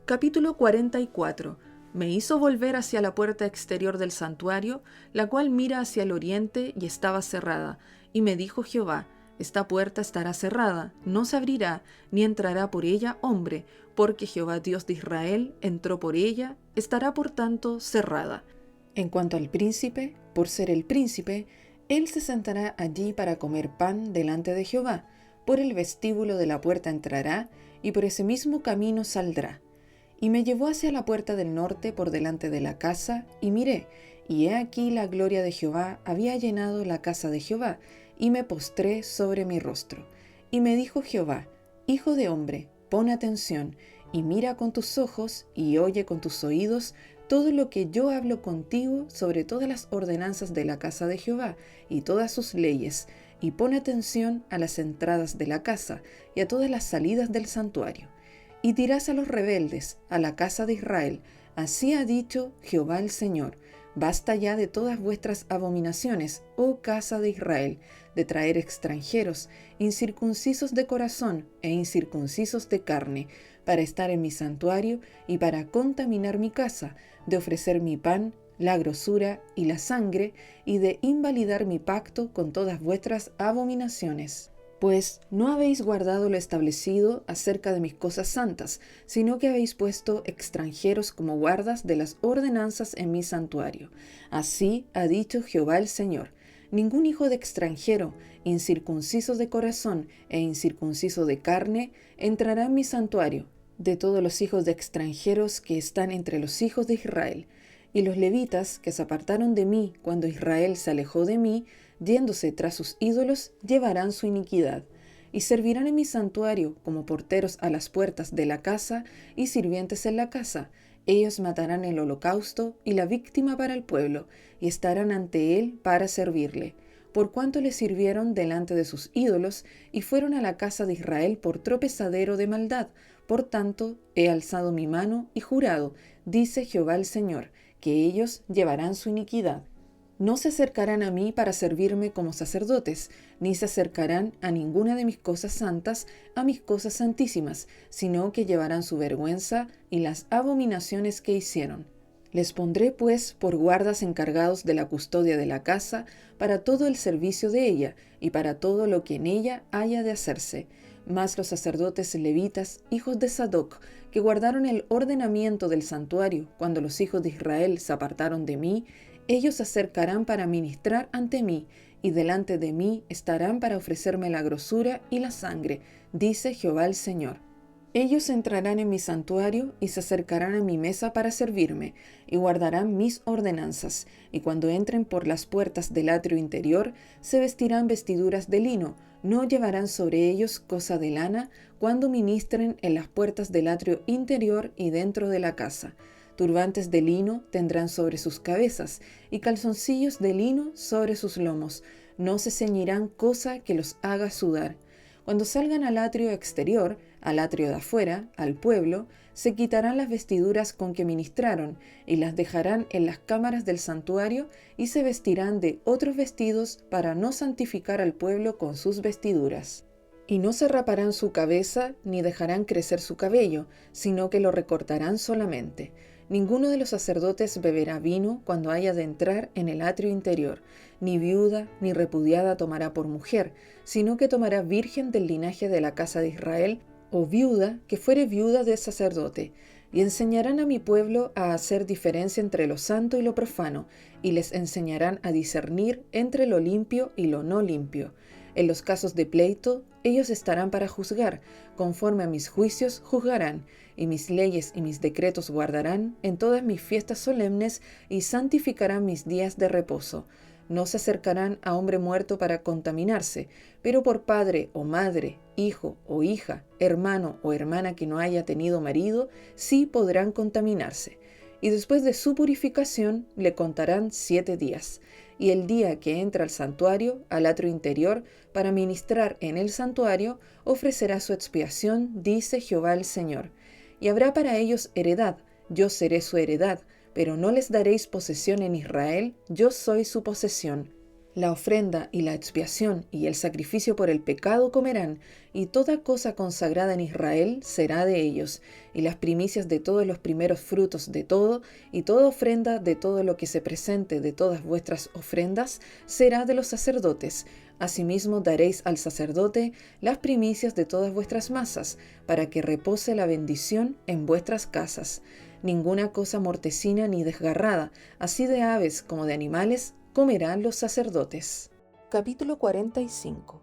Capítulo 44. Me hizo volver hacia la puerta exterior del santuario, la cual mira hacia el oriente y estaba cerrada. Y me dijo Jehová: esta puerta estará cerrada, no se abrirá, ni entrará por ella hombre, porque Jehová Dios de Israel entró por ella, estará por tanto cerrada. En cuanto al príncipe, por ser el príncipe, él se sentará allí para comer pan delante de Jehová. Por el vestíbulo de la puerta entrará, y por ese mismo camino saldrá. Y me llevó hacia la puerta del norte por delante de la casa, y miré, y he aquí la gloria de Jehová había llenado la casa de Jehová, y me postré sobre mi rostro. Y me dijo Jehová: Hijo de hombre, pon atención, y mira con tus ojos, y oye con tus oídos, todo lo que yo hablo contigo sobre todas las ordenanzas de la casa de Jehová, y todas sus leyes, y pon atención a las entradas de la casa, y a todas las salidas del santuario. Y dirás a los rebeldes, a la casa de Israel: así ha dicho Jehová el Señor: basta ya de todas vuestras abominaciones, oh casa de Israel, de traer extranjeros, incircuncisos de corazón e incircuncisos de carne, para estar en mi santuario y para contaminar mi casa, de ofrecer mi pan, la grosura y la sangre, y de invalidar mi pacto con todas vuestras abominaciones. Pues no habéis guardado lo establecido acerca de mis cosas santas, sino que habéis puesto extranjeros como guardas de las ordenanzas en mi santuario. Así ha dicho Jehová el Señor: ningún hijo de extranjero, incircunciso de corazón e incircunciso de carne, entrará en mi santuario, de todos los hijos de extranjeros que están entre los hijos de Israel. Y los levitas que se apartaron de mí cuando Israel se alejó de mí, yéndose tras sus ídolos, llevarán su iniquidad, y servirán en mi santuario como porteros a las puertas de la casa y sirvientes en la casa. Ellos matarán el holocausto y la víctima para el pueblo, y estarán ante él para servirle, por cuanto le sirvieron delante de sus ídolos, y fueron a la casa de Israel por tropezadero de maldad. Por tanto, he alzado mi mano y jurado, dice Jehová el Señor, que ellos llevarán su iniquidad. No se acercarán a mí para servirme como sacerdotes, ni se acercarán a ninguna de mis cosas santas, a mis cosas santísimas, sino que llevarán su vergüenza y las abominaciones que hicieron. Les pondré pues por guardas encargados de la custodia de la casa, para todo el servicio de ella, y para todo lo que en ella haya de hacerse. Mas los sacerdotes levitas, hijos de Sadoc, que guardaron el ordenamiento del santuario cuando los hijos de Israel se apartaron de mí, ellos se acercarán para ministrar ante mí, y delante de mí estarán para ofrecerme la grosura y la sangre, dice Jehová el Señor. Ellos entrarán en mi santuario y se acercarán a mi mesa para servirme, y guardarán mis ordenanzas, y cuando entren por las puertas del atrio interior, se vestirán vestiduras de lino, no llevarán sobre ellos cosa de lana, cuando ministren en las puertas del atrio interior y dentro de la casa. Turbantes de lino tendrán sobre sus cabezas, y calzoncillos de lino sobre sus lomos. No se ceñirán cosa que los haga sudar. Cuando salgan al atrio exterior, al atrio de afuera, al pueblo, se quitarán las vestiduras con que ministraron, y las dejarán en las cámaras del santuario, y se vestirán de otros vestidos para no santificar al pueblo con sus vestiduras. Y no se raparán su cabeza, ni dejarán crecer su cabello, sino que lo recortarán solamente. Ninguno de los sacerdotes beberá vino cuando haya de entrar en el atrio interior, ni viuda ni repudiada tomará por mujer, sino que tomará virgen del linaje de la casa de Israel, o viuda que fuere viuda de sacerdote. y enseñarán a mi pueblo a hacer diferencia entre lo santo y lo profano, y les enseñarán a discernir entre lo limpio y lo no limpio. En los casos de pleito, ellos estarán para juzgar, conforme a mis juicios juzgarán, y mis leyes y mis decretos guardarán en todas mis fiestas solemnes, y santificarán mis días de reposo. No se acercarán a hombre muerto para contaminarse, pero por padre o madre, hijo o hija, hermano o hermana que no haya tenido marido, sí podrán contaminarse. Y después de su purificación le contarán 7 días. Y el día que entra al santuario, al atrio interior, para ministrar en el santuario, ofrecerá su expiación, dice Jehová el Señor. Y habrá para ellos heredad, yo seré su heredad, pero no les daréis posesión en Israel, yo soy su posesión. La ofrenda y la expiación y el sacrificio por el pecado comerán, y toda cosa consagrada en Israel será de ellos, y las primicias de todos los primeros frutos de todo, y toda ofrenda de todo lo que se presente de todas vuestras ofrendas, será de los sacerdotes. Asimismo daréis al sacerdote las primicias de todas vuestras masas, para que repose la bendición en vuestras casas. Ninguna cosa mortecina ni desgarrada, así de aves como de animales, comerán los sacerdotes. Capítulo 45.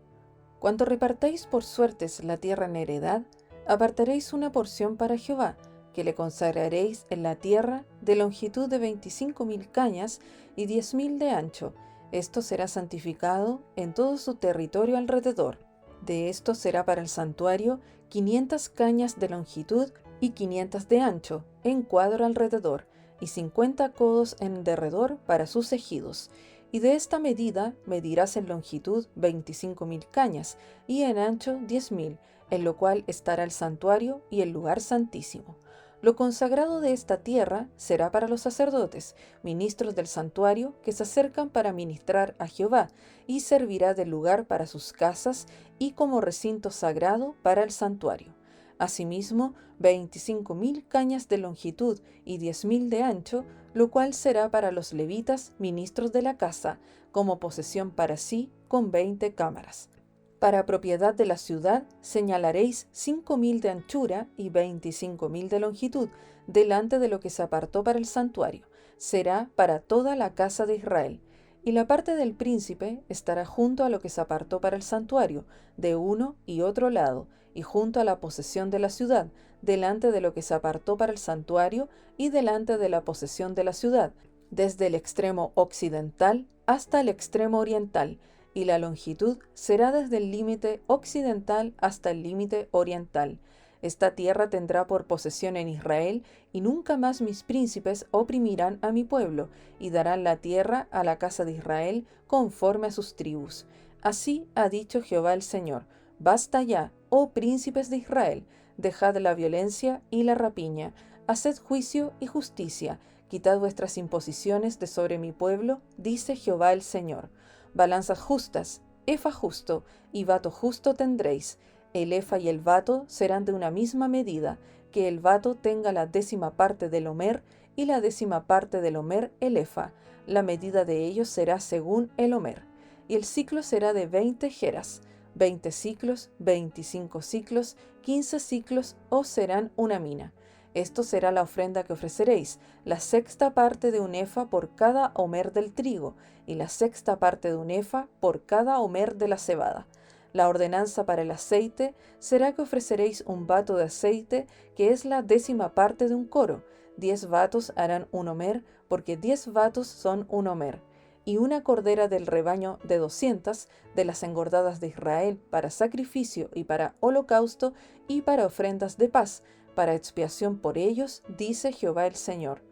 Cuando repartáis por suertes la tierra en heredad, apartaréis una porción para Jehová, que le consagraréis en la tierra de longitud de 25.000 cañas y 10.000 de ancho. Esto será santificado en todo su territorio alrededor. De esto será para el santuario 500 cañas de longitud y 500 de ancho, en cuadro alrededor, y 50 codos en derredor para sus ejidos. Y de esta medida medirás en longitud 25.000 cañas, y en ancho 10.000, en lo cual estará el santuario y el lugar santísimo. Lo consagrado de esta tierra será para los sacerdotes, ministros del santuario, que se acercan para ministrar a Jehová, y servirá de lugar para sus casas y como recinto sagrado para el santuario. Asimismo, 25.000 cañas de longitud y 10.000 de ancho, lo cual será para los levitas, ministros de la casa, como posesión para sí, con 20 cámaras. Para propiedad de la ciudad señalaréis 5.000 de anchura y 25.000 de longitud, delante de lo que se apartó para el santuario. Será para toda la casa de Israel. Y la parte del príncipe estará junto a lo que se apartó para el santuario, de uno y otro lado, y junto a la posesión de la ciudad, delante de lo que se apartó para el santuario y delante de la posesión de la ciudad, desde el extremo occidental hasta el extremo oriental, y la longitud será desde el límite occidental hasta el límite oriental. Esta tierra tendrá por posesión en Israel, y nunca más mis príncipes oprimirán a mi pueblo, y darán la tierra a la casa de Israel conforme a sus tribus. Así ha dicho Jehová el Señor: basta ya, oh príncipes de Israel, dejad la violencia y la rapiña, haced juicio y justicia, quitad vuestras imposiciones de sobre mi pueblo, dice Jehová el Señor. Balanzas justas, efa justo y vato justo tendréis. El efa y el vato serán de una misma medida, que el vato tenga la 10ª parte del homer y la 10ª parte del homer el efa. La medida de ellos será según el homer. Y el ciclo será de 20 geras, 20 ciclos, 25 ciclos, 15 ciclos, o serán una mina. Esto será la ofrenda que ofreceréis, la 6ª parte de un efa por cada homer del trigo, y la 6ª parte de un efa por cada homer de la cebada. La ordenanza para el aceite será que ofreceréis un bato de aceite, que es la 10ª parte de un coro. 10 batos harán un homer, porque 10 batos son un homer. Y una cordera del rebaño de 200, de las engordadas de Israel, para sacrificio y para holocausto y para ofrendas de paz, para expiación por ellos, dice Jehová el Señor.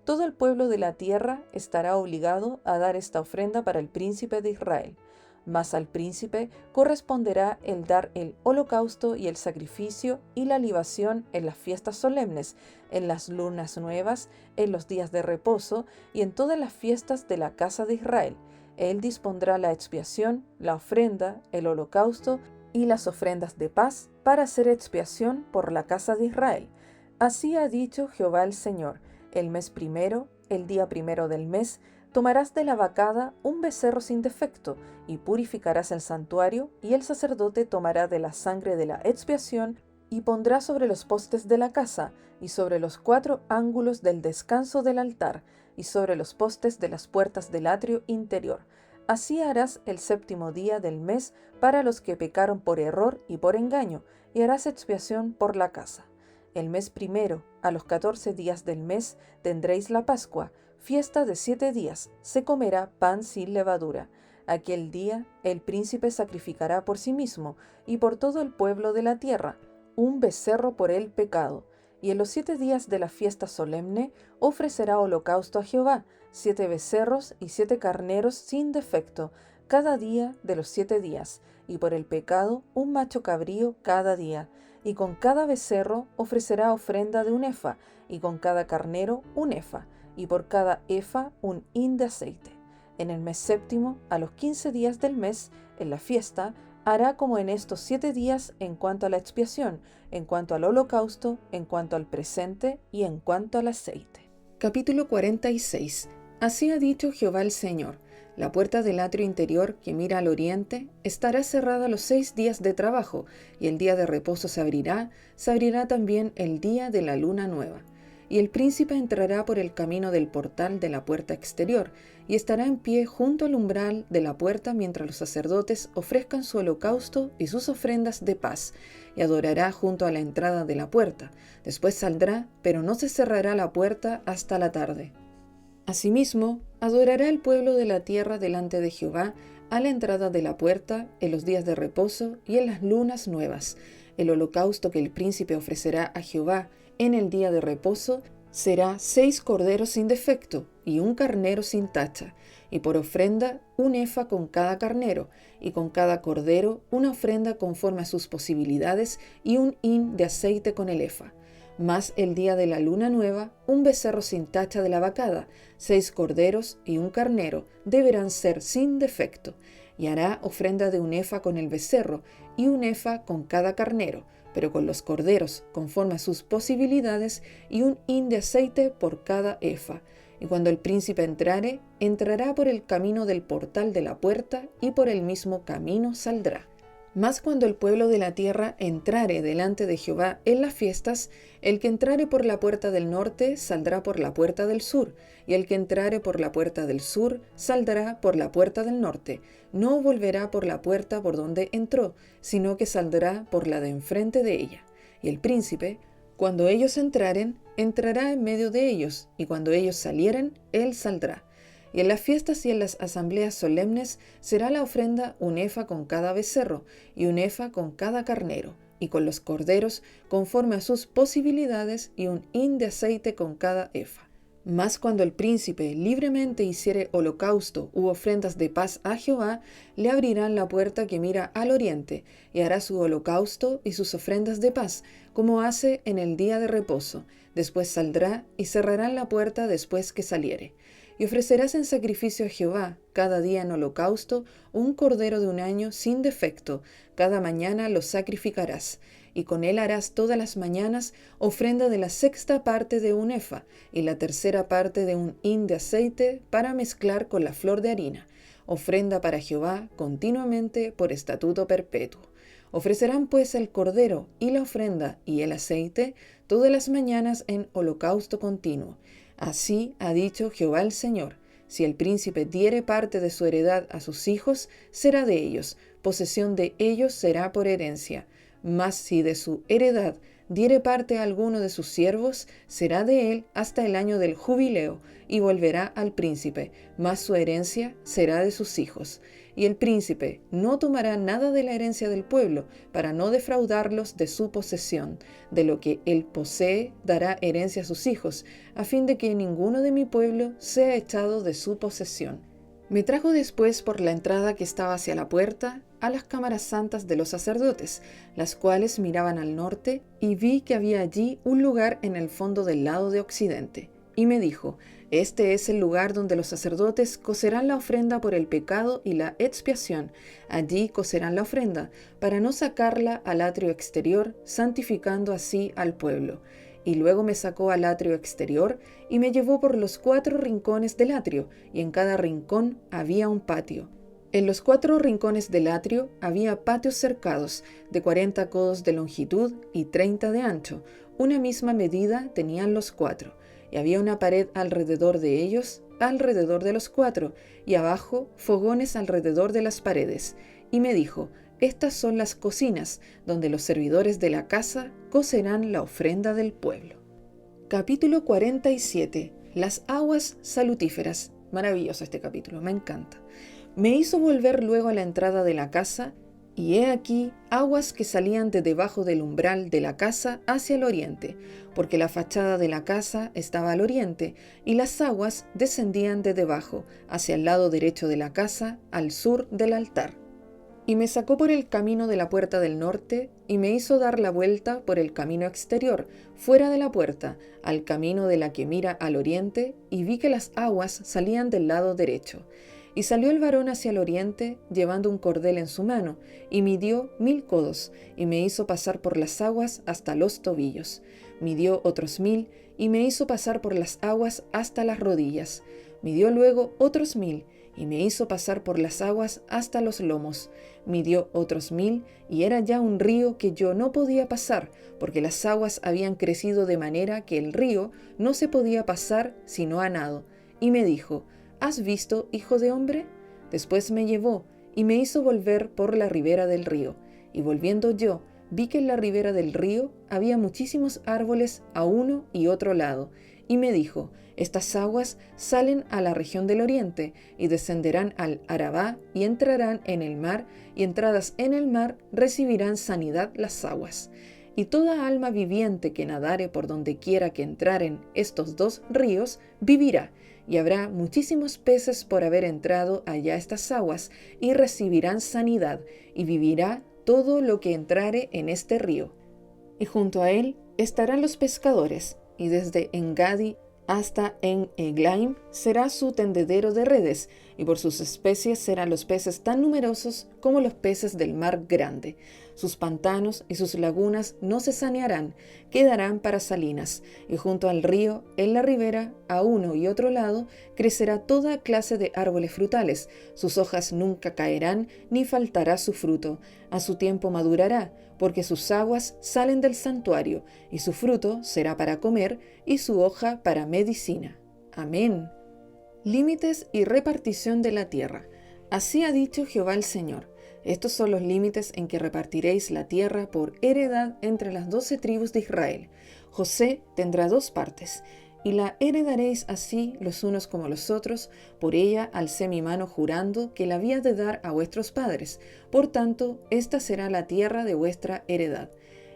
Todo el pueblo de la tierra estará obligado a dar esta ofrenda para el príncipe de Israel. Mas al príncipe corresponderá el dar el holocausto y el sacrificio y la libación en las fiestas solemnes, en las lunas nuevas, en los días de reposo y en todas las fiestas de la casa de Israel. Él dispondrá la expiación, la ofrenda, el holocausto y las ofrendas de paz para hacer expiación por la casa de Israel. Así ha dicho Jehová el Señor: el mes primero, el día primero del mes, tomarás de la vacada un becerro sin defecto, y purificarás el santuario, y el sacerdote tomará de la sangre de la expiación y pondrá sobre los postes de la casa, y sobre los 4 ángulos del descanso del altar, y sobre los postes de las puertas del atrio interior. Así harás el 7º día del mes para los que pecaron por error y por engaño, y harás expiación por la casa. El mes primero, a los 14 días del mes, tendréis la Pascua, fiesta de 7 días, se comerá pan sin levadura. Aquel día el príncipe sacrificará por sí mismo y por todo el pueblo de la tierra un becerro por el pecado, y en los 7 días de la fiesta solemne ofrecerá holocausto a Jehová, 7 becerros y 7 carneros sin defecto, cada día de los 7 días, y por el pecado un macho cabrío cada día. Y con cada becerro ofrecerá ofrenda de un efa, y con cada carnero un efa, y por cada efa un hin de aceite. En el mes 7º, a los 15 días del mes, en la fiesta, hará como en estos 7 días en cuanto a la expiación, en cuanto al holocausto, en cuanto al presente y en cuanto al aceite. Capítulo 46. Así ha dicho Jehová el Señor: la puerta del atrio interior que mira al oriente estará cerrada los 6 días de trabajo, y el día de reposo se abrirá también el día de la luna nueva. Y el príncipe entrará por el camino del portal de la puerta exterior, y estará en pie junto al umbral de la puerta mientras los sacerdotes ofrezcan su holocausto y sus ofrendas de paz, y adorará junto a la entrada de la puerta. Después saldrá, pero no se cerrará la puerta hasta la tarde. Asimismo, adorará el pueblo de la tierra delante de Jehová a la entrada de la puerta en los días de reposo y en las lunas nuevas. El holocausto que el príncipe ofrecerá a Jehová en el día de reposo será 6 corderos sin defecto y un carnero sin tacha, y por ofrenda un efa con cada carnero, y con cada cordero una ofrenda conforme a sus posibilidades y un hin de aceite con el efa. Mas el día de la luna nueva, un becerro sin tacha de la vacada, 6 corderos y un carnero deberán ser sin defecto, y hará ofrenda de un efa con el becerro y un efa con cada carnero, pero con los corderos conforme a sus posibilidades y un hin de aceite por cada efa. Y cuando el príncipe entrare, entrará por el camino del portal de la puerta y por el mismo camino saldrá. Mas cuando el pueblo de la tierra entrare delante de Jehová en las fiestas, el que entrare por la puerta del norte saldrá por la puerta del sur, y el que entrare por la puerta del sur saldrá por la puerta del norte. No volverá por la puerta por donde entró, sino que saldrá por la de enfrente de ella. Y el príncipe, cuando ellos entraren, entrará en medio de ellos, y cuando ellos salieren, él saldrá. Y en las fiestas y en las asambleas solemnes será la ofrenda un efa con cada becerro y un efa con cada carnero, y con los corderos conforme a sus posibilidades y un hin de aceite con cada efa. Mas cuando el príncipe libremente hiciere holocausto u ofrendas de paz a Jehová, le abrirán la puerta que mira al oriente, y hará su holocausto y sus ofrendas de paz, como hace en el día de reposo. Después saldrá y cerrarán la puerta después que saliere. Y ofrecerás en sacrificio a Jehová cada día en holocausto un cordero de un año sin defecto, cada mañana lo sacrificarás, y con él harás todas las mañanas ofrenda de la 6ª parte de un efa, y la 3ª parte de un hin de aceite para mezclar con la flor de harina, ofrenda para Jehová continuamente por estatuto perpetuo. Ofrecerán pues el cordero y la ofrenda y el aceite todas las mañanas en holocausto continuo. Así ha dicho Jehová el Señor: si el príncipe diere parte de su heredad a sus hijos, será de ellos, posesión de ellos será por herencia. Mas si de su heredad diere parte a alguno de sus siervos, será de él hasta el año del jubileo, y volverá al príncipe, mas su herencia será de sus hijos. Y el príncipe no tomará nada de la herencia del pueblo, para no defraudarlos de su posesión. De lo que él posee dará herencia a sus hijos, a fin de que ninguno de mi pueblo sea echado de su posesión. Me trajo después por la entrada que estaba hacia la puerta a las cámaras santas de los sacerdotes, las cuales miraban al norte, y vi que había allí un lugar en el fondo del lado de occidente. Y me dijo: este es el lugar donde los sacerdotes cocerán la ofrenda por el pecado y la expiación. Allí cocerán la ofrenda, para no sacarla al atrio exterior, santificando así al pueblo. Y luego me sacó al atrio exterior, y me llevó por los 4 rincones del atrio, y en cada rincón había un patio. En los 4 rincones del atrio había patios cercados, de 40 codos de longitud y 30 de ancho. Una misma medida tenían los 4, y había una pared alrededor de ellos, alrededor de los 4, y abajo fogones alrededor de las paredes. Y me dijo: estas son las cocinas, donde los servidores de la casa cocerán la ofrenda del pueblo. Capítulo 47. Las aguas salutíferas. Maravilloso este capítulo, me encanta. Me hizo volver luego a la entrada de la casa, y he aquí aguas que salían de debajo del umbral de la casa hacia el oriente, porque la fachada de la casa estaba al oriente, y las aguas descendían de debajo, hacia el lado derecho de la casa, al sur del altar. Y me sacó por el camino de la puerta del norte, y me hizo dar la vuelta por el camino exterior, fuera de la puerta, al camino de la que mira al oriente, y vi que las aguas salían del lado derecho. Y salió el varón hacia el oriente, llevando un cordel en su mano, y midió 1000 codos, y me hizo pasar por las aguas hasta los tobillos. Midió otros 1000, y me hizo pasar por las aguas hasta las rodillas. Midió luego otros 1000, y me hizo pasar por las aguas hasta los lomos. Midió otros 1000, y era ya un río que yo no podía pasar, porque las aguas habían crecido de manera que el río no se podía pasar sino a nado. Y me dijo: ¿has visto, hijo de hombre? Después me llevó, y me hizo volver por la ribera del río. Y volviendo yo, vi que en la ribera del río había muchísimos árboles a uno y otro lado. Y me dijo: estas aguas salen a la región del oriente, y descenderán al Arabá, y entrarán en el mar, y entradas en el mar recibirán sanidad las aguas. Y toda alma viviente que nadare por donde quiera que entraren estos 2 ríos, vivirá, y habrá muchísimos peces por haber entrado allá estas aguas, y recibirán sanidad, y vivirá todo lo que entrare en este río. Y junto a él estarán los pescadores, y desde Engadi hasta en Eglaim será su tendedero de redes, y por sus especies serán los peces tan numerosos como los peces del mar grande. Sus pantanos y sus lagunas no se sanearán, quedarán para salinas, y junto al río, en la ribera, a uno y otro lado, crecerá toda clase de árboles frutales. Sus hojas nunca caerán, ni faltará su fruto. A su tiempo madurará, porque sus aguas salen del santuario, y su fruto será para comer, y su hoja para medicina. Amén. Límites y repartición de la tierra. Así ha dicho Jehová el Señor: estos son los límites en que repartiréis la tierra por heredad entre las 12 tribus de Israel. José tendrá 2 partes, y la heredaréis así los unos como los otros. Por ella alcé mi mano jurando que la había de dar a vuestros padres. Por tanto, esta será la tierra de vuestra heredad.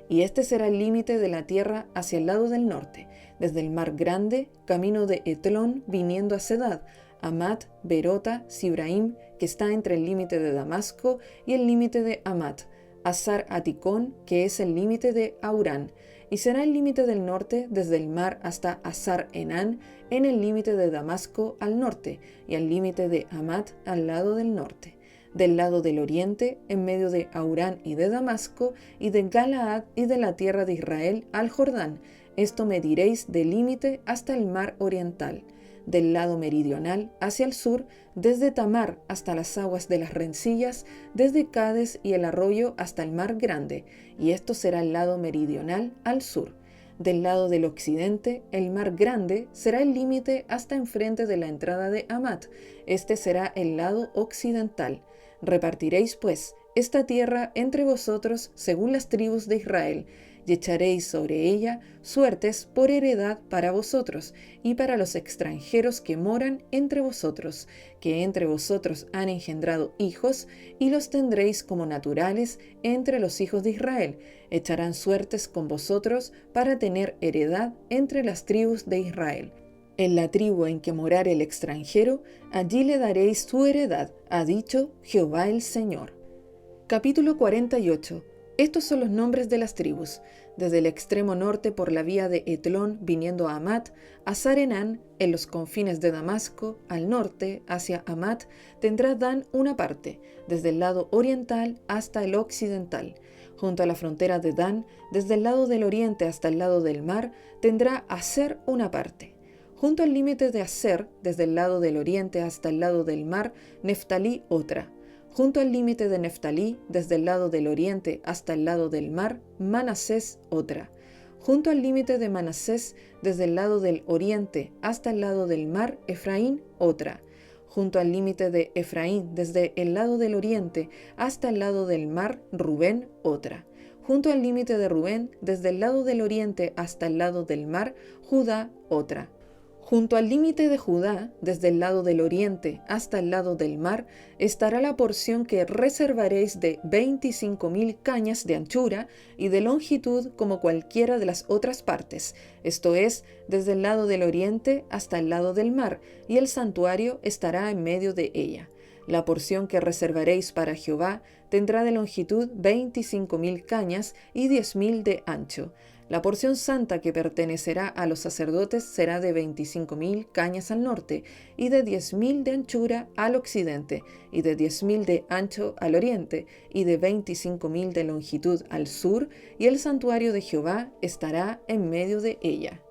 Y este será el límite de la tierra hacia el lado del norte, desde el mar grande, camino de Etlón, viniendo a Sedad, Amat, Berota, Sibraim, que está entre el límite de Damasco y el límite de Amat, Azar Aticón, que es el límite de Aurán, y será el límite del norte desde el mar hasta Azar Enán, en el límite de Damasco al norte, y al límite de Amat al lado del norte. Del lado del oriente, en medio de Aurán y de Damasco, y de Galaad y de la tierra de Israel al Jordán. Esto mediréis del límite hasta el mar oriental. Del lado meridional hacia el sur, desde Tamar hasta las aguas de las rencillas, desde Cades y el arroyo hasta el mar grande, y esto será el lado meridional al sur. Del lado del occidente, el mar grande será el límite hasta enfrente de la entrada de Amat. Este será el lado occidental. Repartiréis, pues, esta tierra entre vosotros según las tribus de Israel, y echaréis sobre ella suertes por heredad para vosotros y para los extranjeros que moran entre vosotros, que entre vosotros han engendrado hijos, y los tendréis como naturales entre los hijos de Israel. Echarán suertes con vosotros para tener heredad entre las tribus de Israel. En la tribu en que morare el extranjero, allí le daréis su heredad, ha dicho Jehová el Señor. Capítulo 48. Estos son los nombres de las tribus. Desde el extremo norte por la vía de Etlón viniendo a Amat, Azar Enán, en los confines de Damasco, al norte, hacia Amat, tendrá Dan una parte, desde el lado oriental hasta el occidental. Junto a la frontera de Dan, desde el lado del oriente hasta el lado del mar, tendrá Aser una parte. Junto al límite de Aser, desde el lado del oriente hasta el lado del mar, Neftalí otra. Junto al límite de Neftalí, desde el lado del oriente hasta el lado del mar, Manasés otra. Junto al límite de Manasés, desde el lado del oriente hasta el lado del mar, Efraín otra. Junto al límite de Efraín, desde el lado del oriente hasta el lado del mar, Rubén otra. Junto al límite de Rubén, desde el lado del oriente hasta el lado del mar, Judá otra. Junto al límite de Judá, desde el lado del oriente hasta el lado del mar, estará la porción que reservaréis de 25,000 cañas de anchura y de longitud como cualquiera de las otras partes, esto es, desde el lado del oriente hasta el lado del mar, y el santuario estará en medio de ella. La porción que reservaréis para Jehová tendrá de longitud 25,000 cañas y 10,000 de ancho. La porción santa que pertenecerá a los sacerdotes será de 25,000 cañas al norte, y de 10,000 de anchura al occidente, y de 10,000 de ancho al oriente, y de 25,000 de longitud al sur, y el santuario de Jehová estará en medio de ella.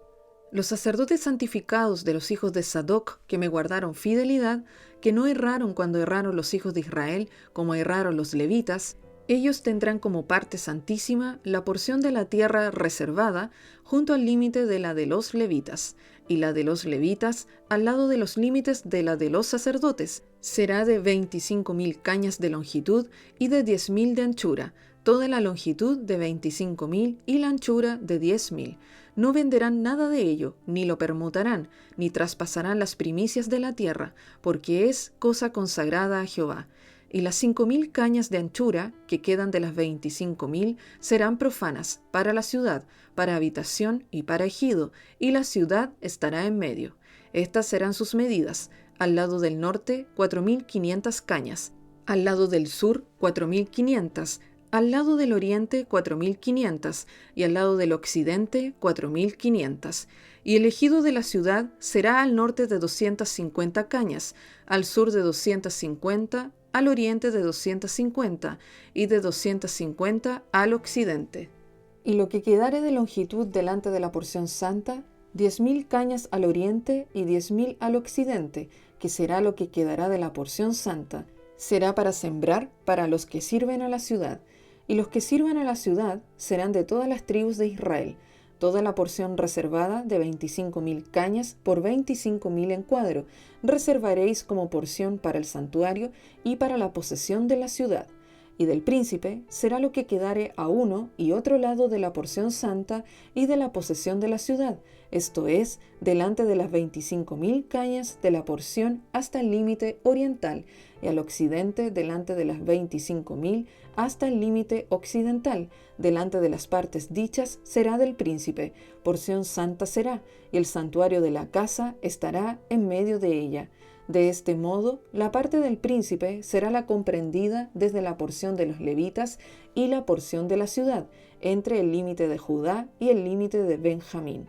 Los sacerdotes santificados de los hijos de Sadoc, que me guardaron fidelidad, que no erraron cuando erraron los hijos de Israel, como erraron los levitas, ellos tendrán como parte santísima la porción de la tierra reservada junto al límite de la de los levitas, y la de los levitas al lado de los límites de la de los sacerdotes. Será de 25,000 cañas de longitud y de 10,000 de anchura, toda la longitud de 25,000 y la anchura de 10,000. No venderán nada de ello, ni lo permutarán, ni traspasarán las primicias de la tierra, porque es cosa consagrada a Jehová. Y las 5,000 cañas de anchura, que quedan de las 25,000, serán profanas para la ciudad, para habitación y para ejido, y la ciudad estará en medio. Estas serán sus medidas: al lado del norte, 4,500 cañas; al lado del sur, 4,500; al lado del oriente, 4,500; y al lado del occidente, 4,500. Y el ejido de la ciudad será al norte de 250 cañas, al sur de 250, al oriente de 250, y de 250 al occidente. Y lo que quedare de longitud delante de la porción santa, 10,000 cañas al oriente y 10,000 al occidente, que será lo que quedará de la porción santa. Será para sembrar para los que sirven a la ciudad, y los que sirvan a la ciudad serán de todas las tribus de Israel. Toda la porción reservada de 25,000 cañas por 25,000 en cuadro, reservaréis como porción para el santuario y para la posesión de la ciudad. Y del príncipe será lo que quedare a uno y otro lado de la porción santa y de la posesión de la ciudad, esto es, delante de las 25,000 cañas de la porción hasta el límite oriental, y al occidente delante de las 25,000 hasta el límite occidental, delante de las partes dichas será del príncipe, porción santa será, y el santuario de la casa estará en medio de ella. De este modo, la parte del príncipe será la comprendida desde la porción de los levitas y la porción de la ciudad, entre el límite de Judá y el límite de Benjamín.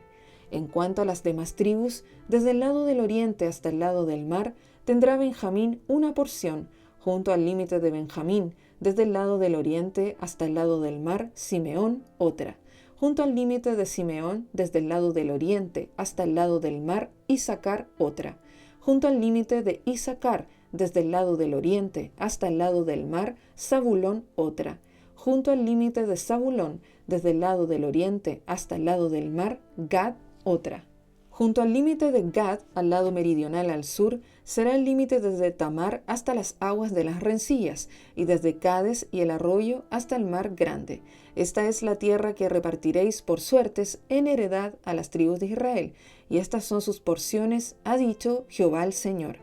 En cuanto a las demás tribus, desde el lado del oriente hasta el lado del mar, tendrá Benjamín una porción, junto al límite de Benjamín, desde el lado del oriente hasta el lado del mar, Simeón otra. Junto al límite de Simeón, desde el lado del oriente hasta el lado del mar, Isacar otra. Junto al límite de Isacar, desde el lado del oriente hasta el lado del mar, Zabulón otra. Junto al límite de Zabulón, desde el lado del oriente hasta el lado del mar, Gad otra. Junto al límite de Gad, al lado meridional al sur, será el límite desde Tamar hasta las aguas de las rencillas, y desde Cades y el arroyo hasta el mar grande. Esta es la tierra que repartiréis por suertes en heredad a las tribus de Israel, y estas son sus porciones, ha dicho Jehová el Señor.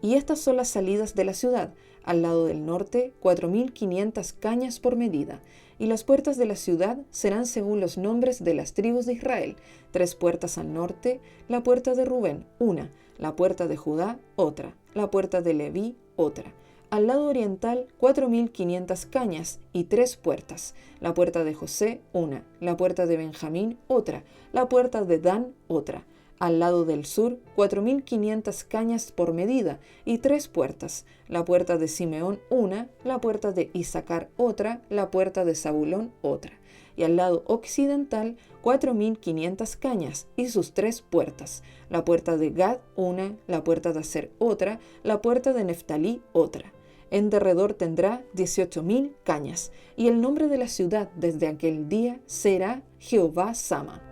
Y estas son las salidas de la ciudad: al lado del norte, 4,500 cañas por medida. Y las puertas de la ciudad serán según los nombres de las tribus de Israel: 3 puertas al norte, la puerta de Rubén, una; la puerta de Judá, otra; la puerta de Leví, otra. Al lado oriental, 4,500 cañas y 3 puertas; la puerta de José, una; la puerta de Benjamín, otra; la puerta de Dan, otra. Al lado del sur, 4,500 cañas por medida y 3 puertas; la puerta de Simeón una; la puerta de Isacar otra; la puerta de Zabulón otra. Y al lado occidental, 4,500 cañas y sus 3 puertas; la puerta de Gad una; la puerta de Aser otra; la puerta de Neftalí otra. En derredor tendrá 18,000 cañas, y el nombre de la ciudad desde aquel día será Jehová Sama.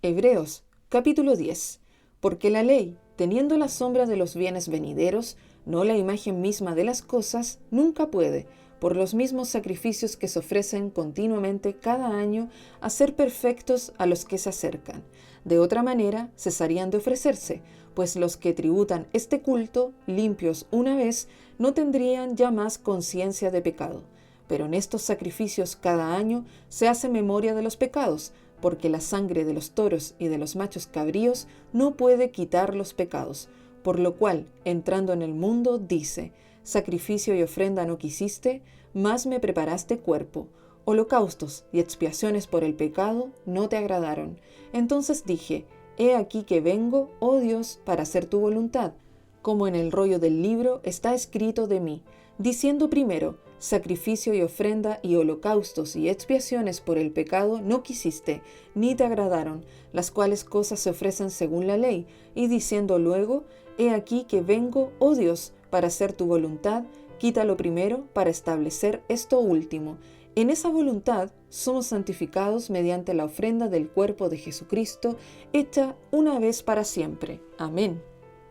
Hebreos, capítulo 10. Porque la ley, teniendo la sombra de los bienes venideros, no la imagen misma de las cosas, nunca puede, por los mismos sacrificios que se ofrecen continuamente cada año, hacer perfectos a los que se acercan. De otra manera, cesarían de ofrecerse, pues los que tributan este culto, limpios una vez, no tendrían ya más conciencia de pecado. Pero en estos sacrificios cada año se hace memoria de los pecados, porque la sangre de los toros y de los machos cabríos no puede quitar los pecados, por lo cual, entrando en el mundo, dice: sacrificio y ofrenda no quisiste, mas me preparaste cuerpo. Holocaustos y expiaciones por el pecado no te agradaron. Entonces dije: he aquí que vengo, oh Dios, para hacer tu voluntad, como en el rollo del libro está escrito de mí, diciendo primero: sacrificio y ofrenda y holocaustos y expiaciones por el pecado no quisiste, ni te agradaron, las cuales cosas se ofrecen según la ley, y diciendo luego: he aquí que vengo, oh Dios, para hacer tu voluntad, quítalo primero para establecer esto último. En esa voluntad somos santificados mediante la ofrenda del cuerpo de Jesucristo, hecha una vez para siempre. Amén.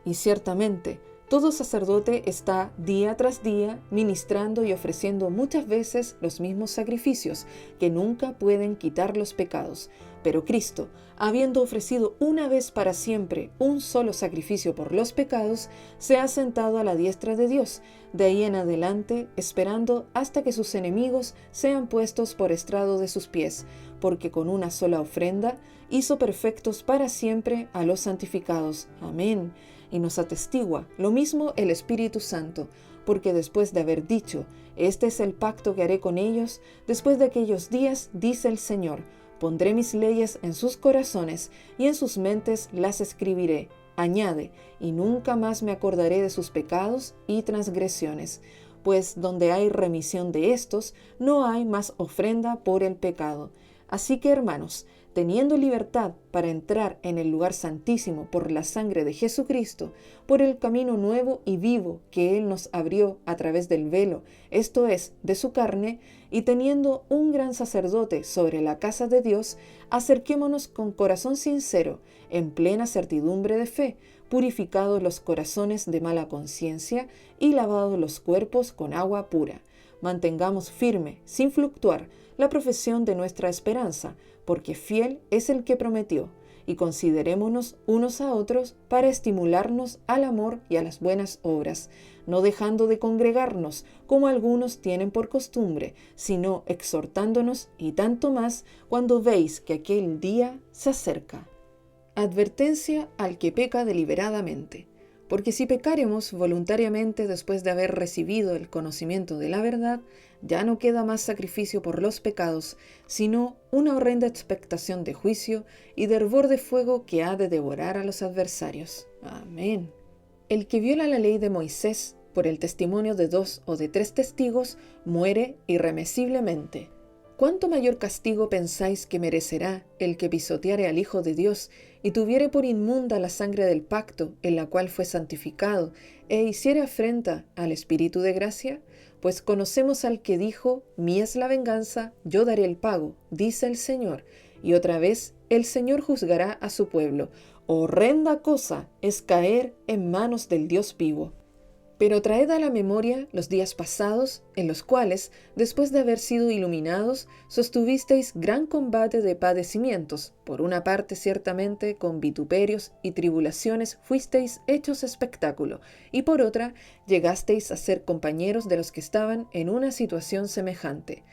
Y ciertamente, todo sacerdote está día tras día ministrando y ofreciendo muchas veces los mismos sacrificios, que nunca pueden quitar los pecados. Pero Cristo, habiendo ofrecido una vez para siempre un solo sacrificio por los pecados, se ha sentado a la diestra de Dios, de ahí en adelante, esperando hasta que sus enemigos sean puestos por estrado de sus pies, porque con una sola ofrenda hizo perfectos para siempre a los santificados. Amén. Y nos atestigua lo mismo el Espíritu Santo, porque después de haber dicho: este es el pacto que haré con ellos, después de aquellos días, dice el Señor, pondré mis leyes en sus corazones y en sus mentes las escribiré. Añade: y nunca más me acordaré de sus pecados y transgresiones, pues donde hay remisión de estos, no hay más ofrenda por el pecado. Así que, hermanos, teniendo libertad para entrar en el lugar santísimo por la sangre de Jesucristo, por el camino nuevo y vivo que Él nos abrió a través del velo, esto es, de su carne, y teniendo un gran sacerdote sobre la casa de Dios, acerquémonos con corazón sincero, en plena certidumbre de fe, purificados los corazones de mala conciencia y lavados los cuerpos con agua pura. Mantengamos firme, sin fluctuar, la profesión de nuestra esperanza, porque fiel es el que prometió, y considerémonos unos a otros para estimularnos al amor y a las buenas obras, no dejando de congregarnos, como algunos tienen por costumbre, sino exhortándonos, y tanto más cuando veis que aquel día se acerca. Advertencia al que peca deliberadamente. Porque si pecaremos voluntariamente después de haber recibido el conocimiento de la verdad, ya no queda más sacrificio por los pecados, sino una horrenda expectación de juicio y de hervor de fuego que ha de devorar a los adversarios. Amén. El que viola la ley de Moisés por el testimonio de 2 o de 3 testigos muere irremisiblemente. ¿Cuánto mayor castigo pensáis que merecerá el que pisoteare al Hijo de Dios y tuviere por inmunda la sangre del pacto en la cual fue santificado e hiciere afrenta al Espíritu de gracia? Pues conocemos al que dijo: mía es la venganza, yo daré el pago, dice el Señor. Y otra vez, el Señor juzgará a su pueblo. Horrenda cosa es caer en manos del Dios vivo. Pero traed a la memoria los días pasados, en los cuales, después de haber sido iluminados, sostuvisteis gran combate de padecimientos. Por una parte, ciertamente, con vituperios y tribulaciones fuisteis hechos espectáculo, y por otra, llegasteis a ser compañeros de los que estaban en una situación semejante.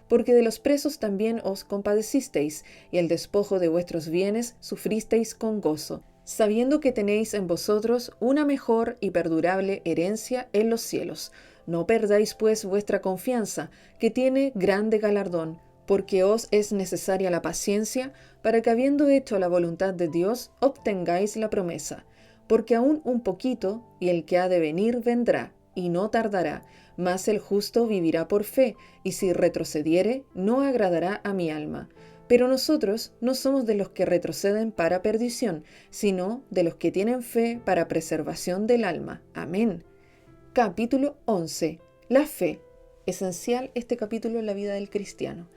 Porque de los presos también os compadecisteis, y el despojo de vuestros bienes sufristeis con gozo, sabiendo que tenéis en vosotros una mejor y perdurable herencia en los cielos. No perdáis pues vuestra confianza, que tiene grande galardón, porque os es necesaria la paciencia, para que habiendo hecho la voluntad de Dios, obtengáis la promesa. Porque aún un poquito, y el que ha de venir vendrá, y no tardará, mas el justo vivirá por fe, y si retrocediere, no agradará a mi alma. Pero nosotros no somos de los que retroceden para perdición, sino de los que tienen fe para preservación del alma. Amén. Capítulo 11. La fe. Esencial este capítulo en la vida del cristiano.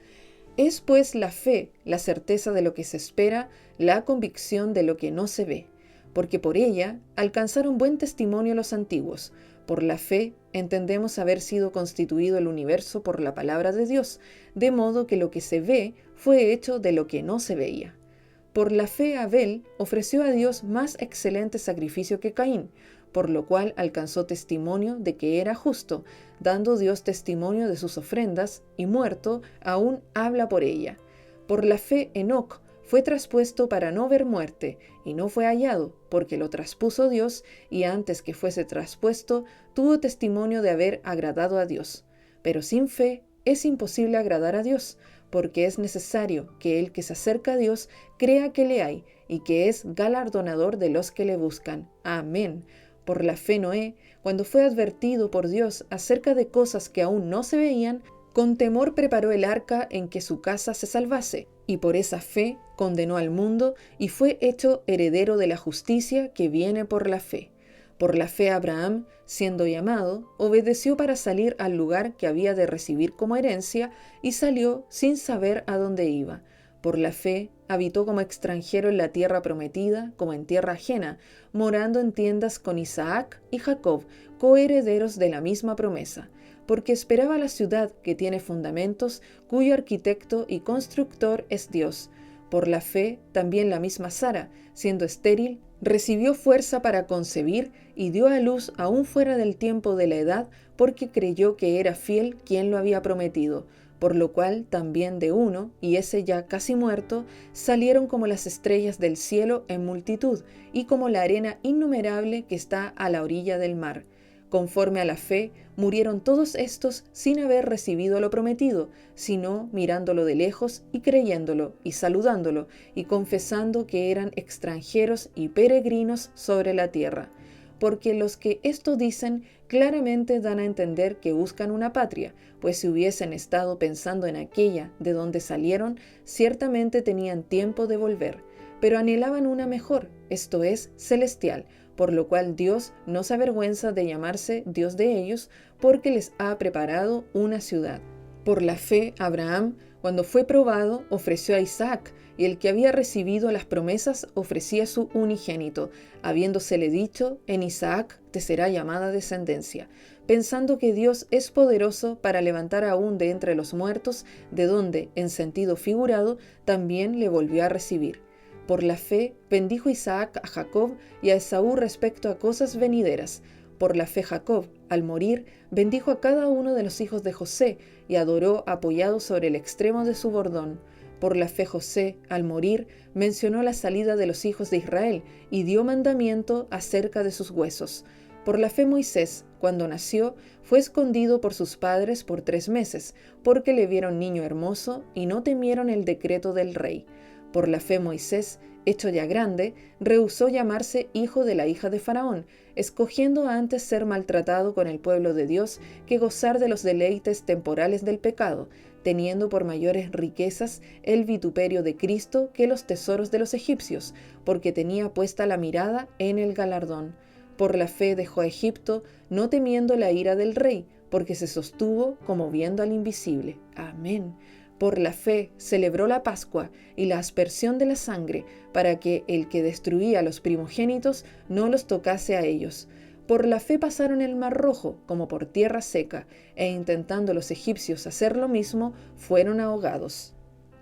Es pues la fe, la certeza de lo que se espera, la convicción de lo que no se ve, porque por ella alcanzaron buen testimonio los antiguos. Por la fe entendemos haber sido constituido el universo por la palabra de Dios, de modo que lo que se ve fue hecho de lo que no se veía. Por la fe Abel ofreció a Dios más excelente sacrificio que Caín, por lo cual alcanzó testimonio de que era justo, dando Dios testimonio de sus ofrendas, y muerto aún habla por ella. Por la fe Enoc fue traspuesto para no ver muerte, y no fue hallado, porque lo traspuso Dios, y antes que fuese traspuesto, tuvo testimonio de haber agradado a Dios. Pero sin fe es imposible agradar a Dios, porque es necesario que el que se acerca a Dios crea que le hay, y que es galardonador de los que le buscan. Amén. Por la fe Noé, cuando fue advertido por Dios acerca de cosas que aún no se veían, con temor preparó el arca en que su casa se salvase, y por esa fe condenó al mundo y fue hecho heredero de la justicia que viene por la fe. Por la fe Abraham, siendo llamado, obedeció para salir al lugar que había de recibir como herencia y salió sin saber a dónde iba. Por la fe habitó como extranjero en la tierra prometida, como en tierra ajena, morando en tiendas con Isaac y Jacob, coherederos de la misma promesa, porque esperaba la ciudad que tiene fundamentos, cuyo arquitecto y constructor es Dios. Por la fe, también la misma Sara, siendo estéril, recibió fuerza para concebir y dio a luz aún fuera del tiempo de la edad, porque creyó que era fiel quien lo había prometido, por lo cual también de uno, y ese ya casi muerto, salieron como las estrellas del cielo en multitud, y como la arena innumerable que está a la orilla del mar. Conforme a la fe, murieron todos estos sin haber recibido lo prometido, sino mirándolo de lejos y creyéndolo y saludándolo y confesando que eran extranjeros y peregrinos sobre la tierra. Porque los que esto dicen claramente dan a entender que buscan una patria, pues si hubiesen estado pensando en aquella de donde salieron, ciertamente tenían tiempo de volver, pero anhelaban una mejor, esto es, celestial, por lo cual Dios no se avergüenza de llamarse Dios de ellos, porque les ha preparado una ciudad. Por la fe, Abraham, cuando fue probado, ofreció a Isaac, y el que había recibido las promesas ofrecía su unigénito, habiéndosele dicho, en Isaac te será llamada descendencia, pensando que Dios es poderoso para levantar aún de entre los muertos, de donde, en sentido figurado, también le volvió a recibir. Por la fe, bendijo Isaac a Jacob y a Esaú respecto a cosas venideras. Por la fe Jacob, al morir, bendijo a cada uno de los hijos de José y adoró apoyado sobre el extremo de su bordón. Por la fe José, al morir, mencionó la salida de los hijos de Israel y dio mandamiento acerca de sus huesos. Por la fe Moisés, cuando nació, fue escondido por sus padres por 3 meses, porque le vieron niño hermoso y no temieron el decreto del rey. Por la fe Moisés, hecho ya grande, rehusó llamarse hijo de la hija de Faraón, escogiendo antes ser maltratado con el pueblo de Dios que gozar de los deleites temporales del pecado, teniendo por mayores riquezas el vituperio de Cristo que los tesoros de los egipcios, porque tenía puesta la mirada en el galardón. Por la fe dejó a Egipto, no temiendo la ira del rey, porque se sostuvo como viendo al invisible. Amén. Por la fe celebró la Pascua y la aspersión de la sangre, para que el que destruía a los primogénitos no los tocase a ellos. Por la fe pasaron el Mar Rojo como por tierra seca, e intentando los egipcios hacer lo mismo, fueron ahogados.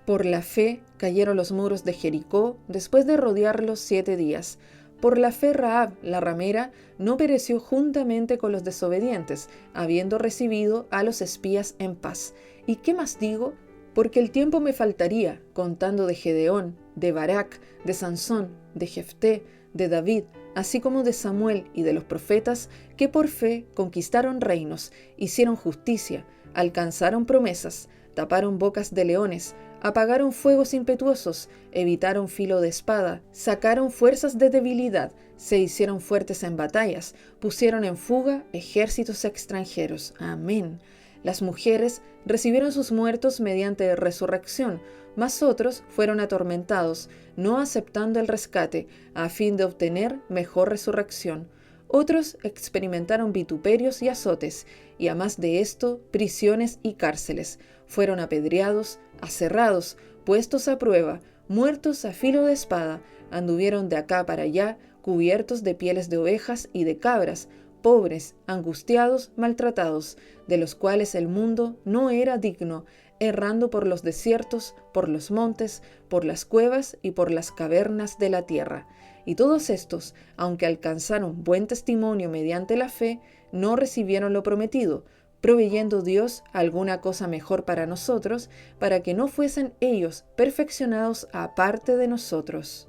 Por la fe cayeron los muros de Jericó después de rodearlos 7 días. Por la fe Rahab, la ramera, no pereció juntamente con los desobedientes, habiendo recibido a los espías en paz. ¿Y qué más digo? Porque el tiempo me faltaría, contando de Gedeón, de Barak, de Sansón, de Jefté, de David, así como de Samuel y de los profetas, que por fe conquistaron reinos, hicieron justicia, alcanzaron promesas, taparon bocas de leones, apagaron fuegos impetuosos, evitaron filo de espada, sacaron fuerzas de debilidad, se hicieron fuertes en batallas, pusieron en fuga ejércitos extranjeros. Amén. Las mujeres recibieron sus muertos mediante resurrección, mas otros fueron atormentados, no aceptando el rescate, a fin de obtener mejor resurrección. Otros experimentaron vituperios y azotes, y a más de esto, prisiones y cárceles. Fueron apedreados, aserrados, puestos a prueba, muertos a filo de espada, anduvieron de acá para allá, cubiertos de pieles de ovejas y de cabras, pobres, angustiados, maltratados, de los cuales el mundo no era digno, errando por los desiertos, por los montes, por las cuevas y por las cavernas de la tierra. Y todos estos, aunque alcanzaron buen testimonio mediante la fe, no recibieron lo prometido, proveyendo Dios alguna cosa mejor para nosotros, para que no fuesen ellos perfeccionados aparte de nosotros.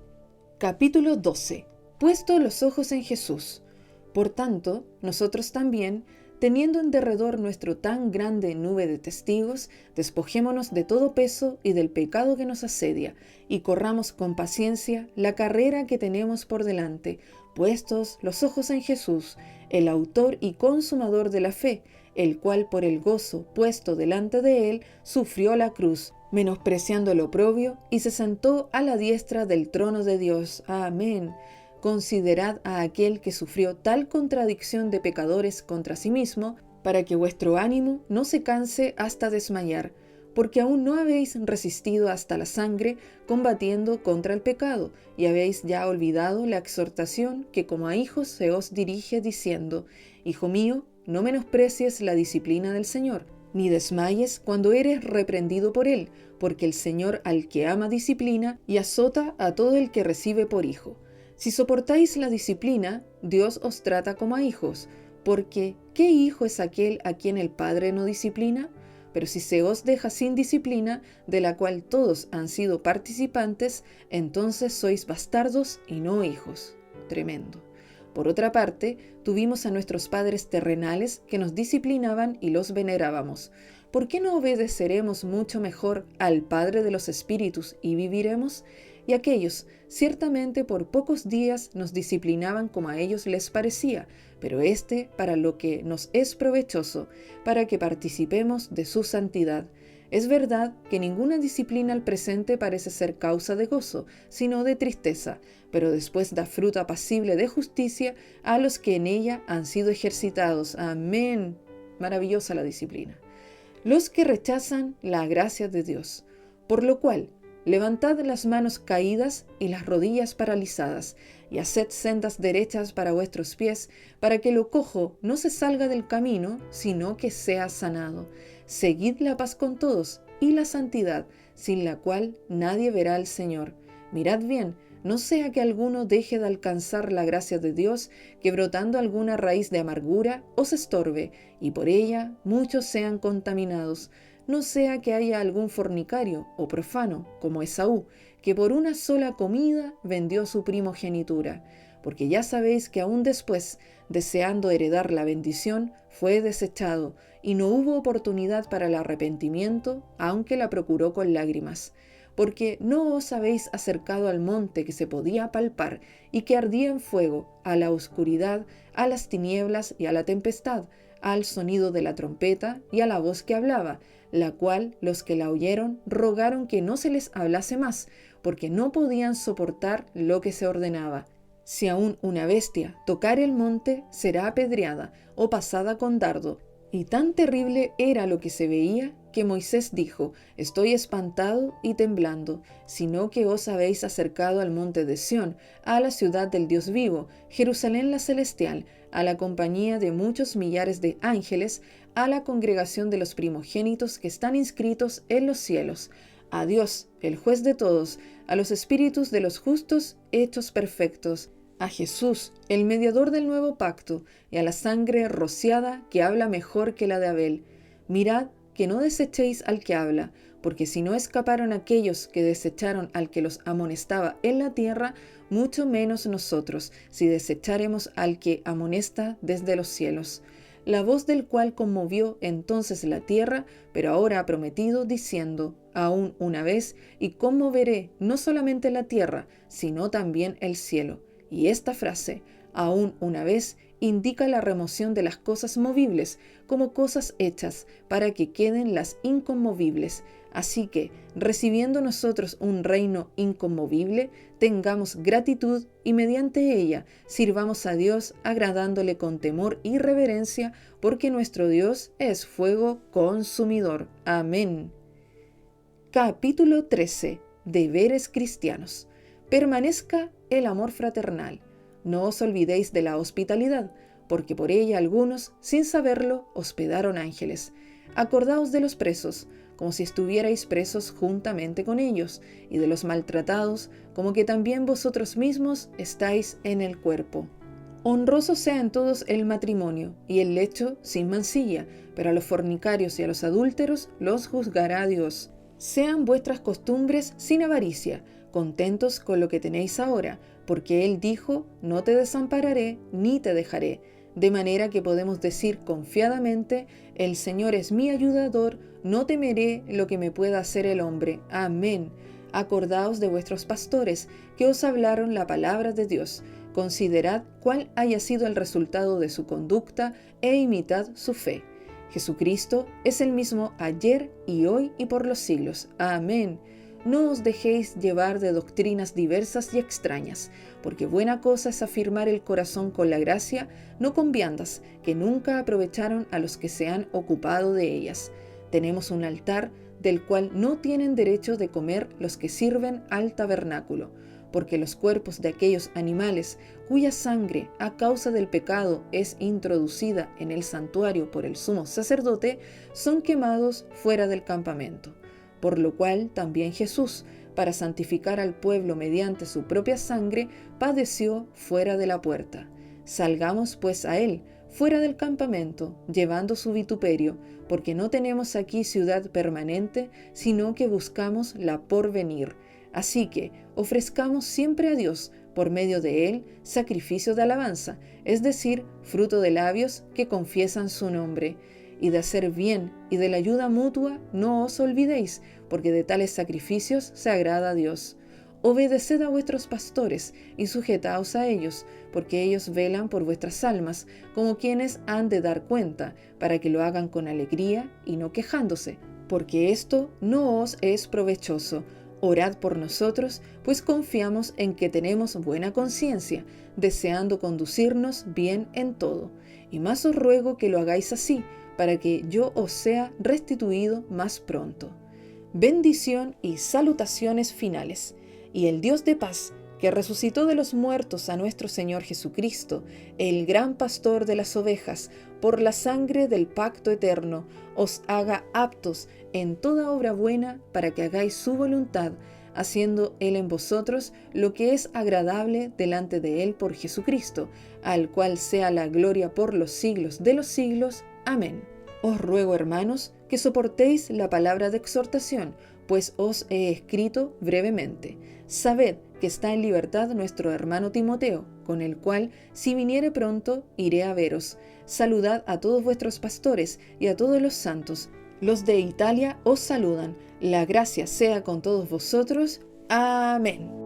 Capítulo 12. Puesto los ojos en Jesús. Por tanto, nosotros también, teniendo en derredor nuestro tan grande nube de testigos, despojémonos de todo peso y del pecado que nos asedia, y corramos con paciencia la carrera que tenemos por delante, puestos los ojos en Jesús, el autor y consumador de la fe, el cual por el gozo puesto delante de él sufrió la cruz, menospreciando el oprobio, y se sentó a la diestra del trono de Dios. Amén. Considerad a aquel que sufrió tal contradicción de pecadores contra sí mismo, para que vuestro ánimo no se canse hasta desmayar, porque aún no habéis resistido hasta la sangre combatiendo contra el pecado, y habéis ya olvidado la exhortación que como a hijos se os dirige diciendo: Hijo mío, no menosprecies la disciplina del Señor, ni desmayes cuando eres reprendido por él, porque el Señor al que ama disciplina y azota a todo el que recibe por hijo. Si soportáis la disciplina, Dios os trata como a hijos, porque ¿qué hijo es aquel a quien el Padre no disciplina? Pero si se os deja sin disciplina, de la cual todos han sido participantes, entonces sois bastardos y no hijos. Tremendo. Por otra parte, tuvimos a nuestros padres terrenales que nos disciplinaban y los venerábamos. ¿Por qué no obedeceremos mucho mejor al Padre de los Espíritus y viviremos? Y aquellos, ciertamente por pocos días nos disciplinaban como a ellos les parecía, pero éste para lo que nos es provechoso, para que participemos de su santidad. Es verdad que ninguna disciplina al presente parece ser causa de gozo, sino de tristeza, pero después da fruto apacible de justicia a los que en ella han sido ejercitados. Amén. Maravillosa la disciplina. Los que rechazan la gracia de Dios. Por lo cual, levantad las manos caídas y las rodillas paralizadas, y haced sendas derechas para vuestros pies, para que lo cojo no se salga del camino, sino que sea sanado. Seguid la paz con todos y la santidad, sin la cual nadie verá al Señor. Mirad bien, no sea que alguno deje de alcanzar la gracia de Dios, que brotando alguna raíz de amargura os estorbe, y por ella muchos sean contaminados. No sea que haya algún fornicario o profano, como Esaú, que por una sola comida vendió su primogenitura, porque ya sabéis que aún después, deseando heredar la bendición, fue desechado, y no hubo oportunidad para el arrepentimiento, aunque la procuró con lágrimas. Porque no os habéis acercado al monte que se podía palpar y que ardía en fuego, a la oscuridad, a las tinieblas y a la tempestad, al sonido de la trompeta y a la voz que hablaba, la cual los que la oyeron rogaron que no se les hablase más, porque no podían soportar lo que se ordenaba. Si aún una bestia tocare el monte, será apedreada o pasada con dardo. Y tan terrible era lo que se veía, que Moisés dijo: Estoy espantado y temblando, sino que os habéis acercado al monte de Sión, a la ciudad del Dios vivo, Jerusalén la celestial, a la compañía de muchos millares de ángeles, a la congregación de los primogénitos que están inscritos en los cielos, a Dios, el juez de todos, a los espíritus de los justos hechos perfectos, a Jesús, el mediador del nuevo pacto, y a la sangre rociada que habla mejor que la de Abel. Mirad que no desechéis al que habla, porque si no escaparon aquellos que desecharon al que los amonestaba en la tierra, mucho menos nosotros, si desecháremos al que amonesta desde los cielos. la voz del cual conmovió entonces la tierra, pero ahora ha prometido, diciendo: aún una vez, y conmoveré no solamente la tierra, sino también el cielo. Y esta frase, aún una vez, indica la remoción de las cosas movibles como cosas hechas para que queden las inconmovibles. Así que, recibiendo nosotros un reino inconmovible, tengamos gratitud y mediante ella sirvamos a Dios agradándole con temor y reverencia, porque nuestro Dios es fuego consumidor. Amén. Capítulo 13. Deberes cristianos. Permanezca el amor fraternal. No os olvidéis de la hospitalidad, porque por ella algunos, sin saberlo, hospedaron ángeles. Acordaos de los presos, como si estuvierais presos juntamente con ellos, y de los maltratados, como que también vosotros mismos estáis en el cuerpo. Honroso sea en todos el matrimonio, y el lecho sin mancilla, pero a los fornicarios y a los adúlteros los juzgará Dios. Sean vuestras costumbres sin avaricia, contentos con lo que tenéis ahora, porque Él dijo: no te desampararé ni te dejaré. De manera que podemos decir confiadamente: el Señor es mi ayudador, no temeré lo que me pueda hacer el hombre. Amén. Acordaos de vuestros pastores, que os hablaron la palabra de Dios. Considerad cuál haya sido el resultado de su conducta e imitad su fe. Jesucristo es el mismo ayer y hoy y por los siglos. Amén. No os dejéis llevar de doctrinas diversas y extrañas, porque buena cosa es afirmar el corazón con la gracia, no con viandas, que nunca aprovecharon a los que se han ocupado de ellas. Tenemos un altar del cual no tienen derecho de comer los que sirven al tabernáculo, porque los cuerpos de aquellos animales cuya sangre a causa del pecado es introducida en el santuario por el sumo sacerdote, son quemados fuera del campamento. Por lo cual también Jesús, para santificar al pueblo mediante su propia sangre, padeció fuera de la puerta. Salgamos pues a él, fuera del campamento, llevando su vituperio, porque no tenemos aquí ciudad permanente, sino que buscamos la porvenir. Así que ofrezcamos siempre a Dios, por medio de él, sacrificio de alabanza, es decir, fruto de labios que confiesan su nombre. Y de hacer bien y de la ayuda mutua no os olvidéis, porque de tales sacrificios se agrada a Dios. Obedeced a vuestros pastores y sujetaos a ellos, porque ellos velan por vuestras almas, como quienes han de dar cuenta, para que lo hagan con alegría y no quejándose, porque esto no os es provechoso. Orad por nosotros, pues confiamos en que tenemos buena conciencia, deseando conducirnos bien en todo. Y más os ruego que lo hagáis así, para que yo os sea restituido más pronto. Bendición y salutaciones finales. Y el Dios de paz, que resucitó de los muertos a nuestro Señor Jesucristo, el gran pastor de las ovejas, por la sangre del pacto eterno, os haga aptos en toda obra buena para que hagáis su voluntad, haciendo Él en vosotros lo que es agradable delante de Él por Jesucristo, al cual sea la gloria por los siglos de los siglos. Amén. Os ruego, hermanos, que soportéis la palabra de exhortación, pues os he escrito brevemente. Sabed que está en libertad nuestro hermano Timoteo, con el cual, si viniere pronto, iré a veros. Saludad a todos vuestros pastores y a todos los santos. Los de Italia os saludan. La gracia sea con todos vosotros. Amén.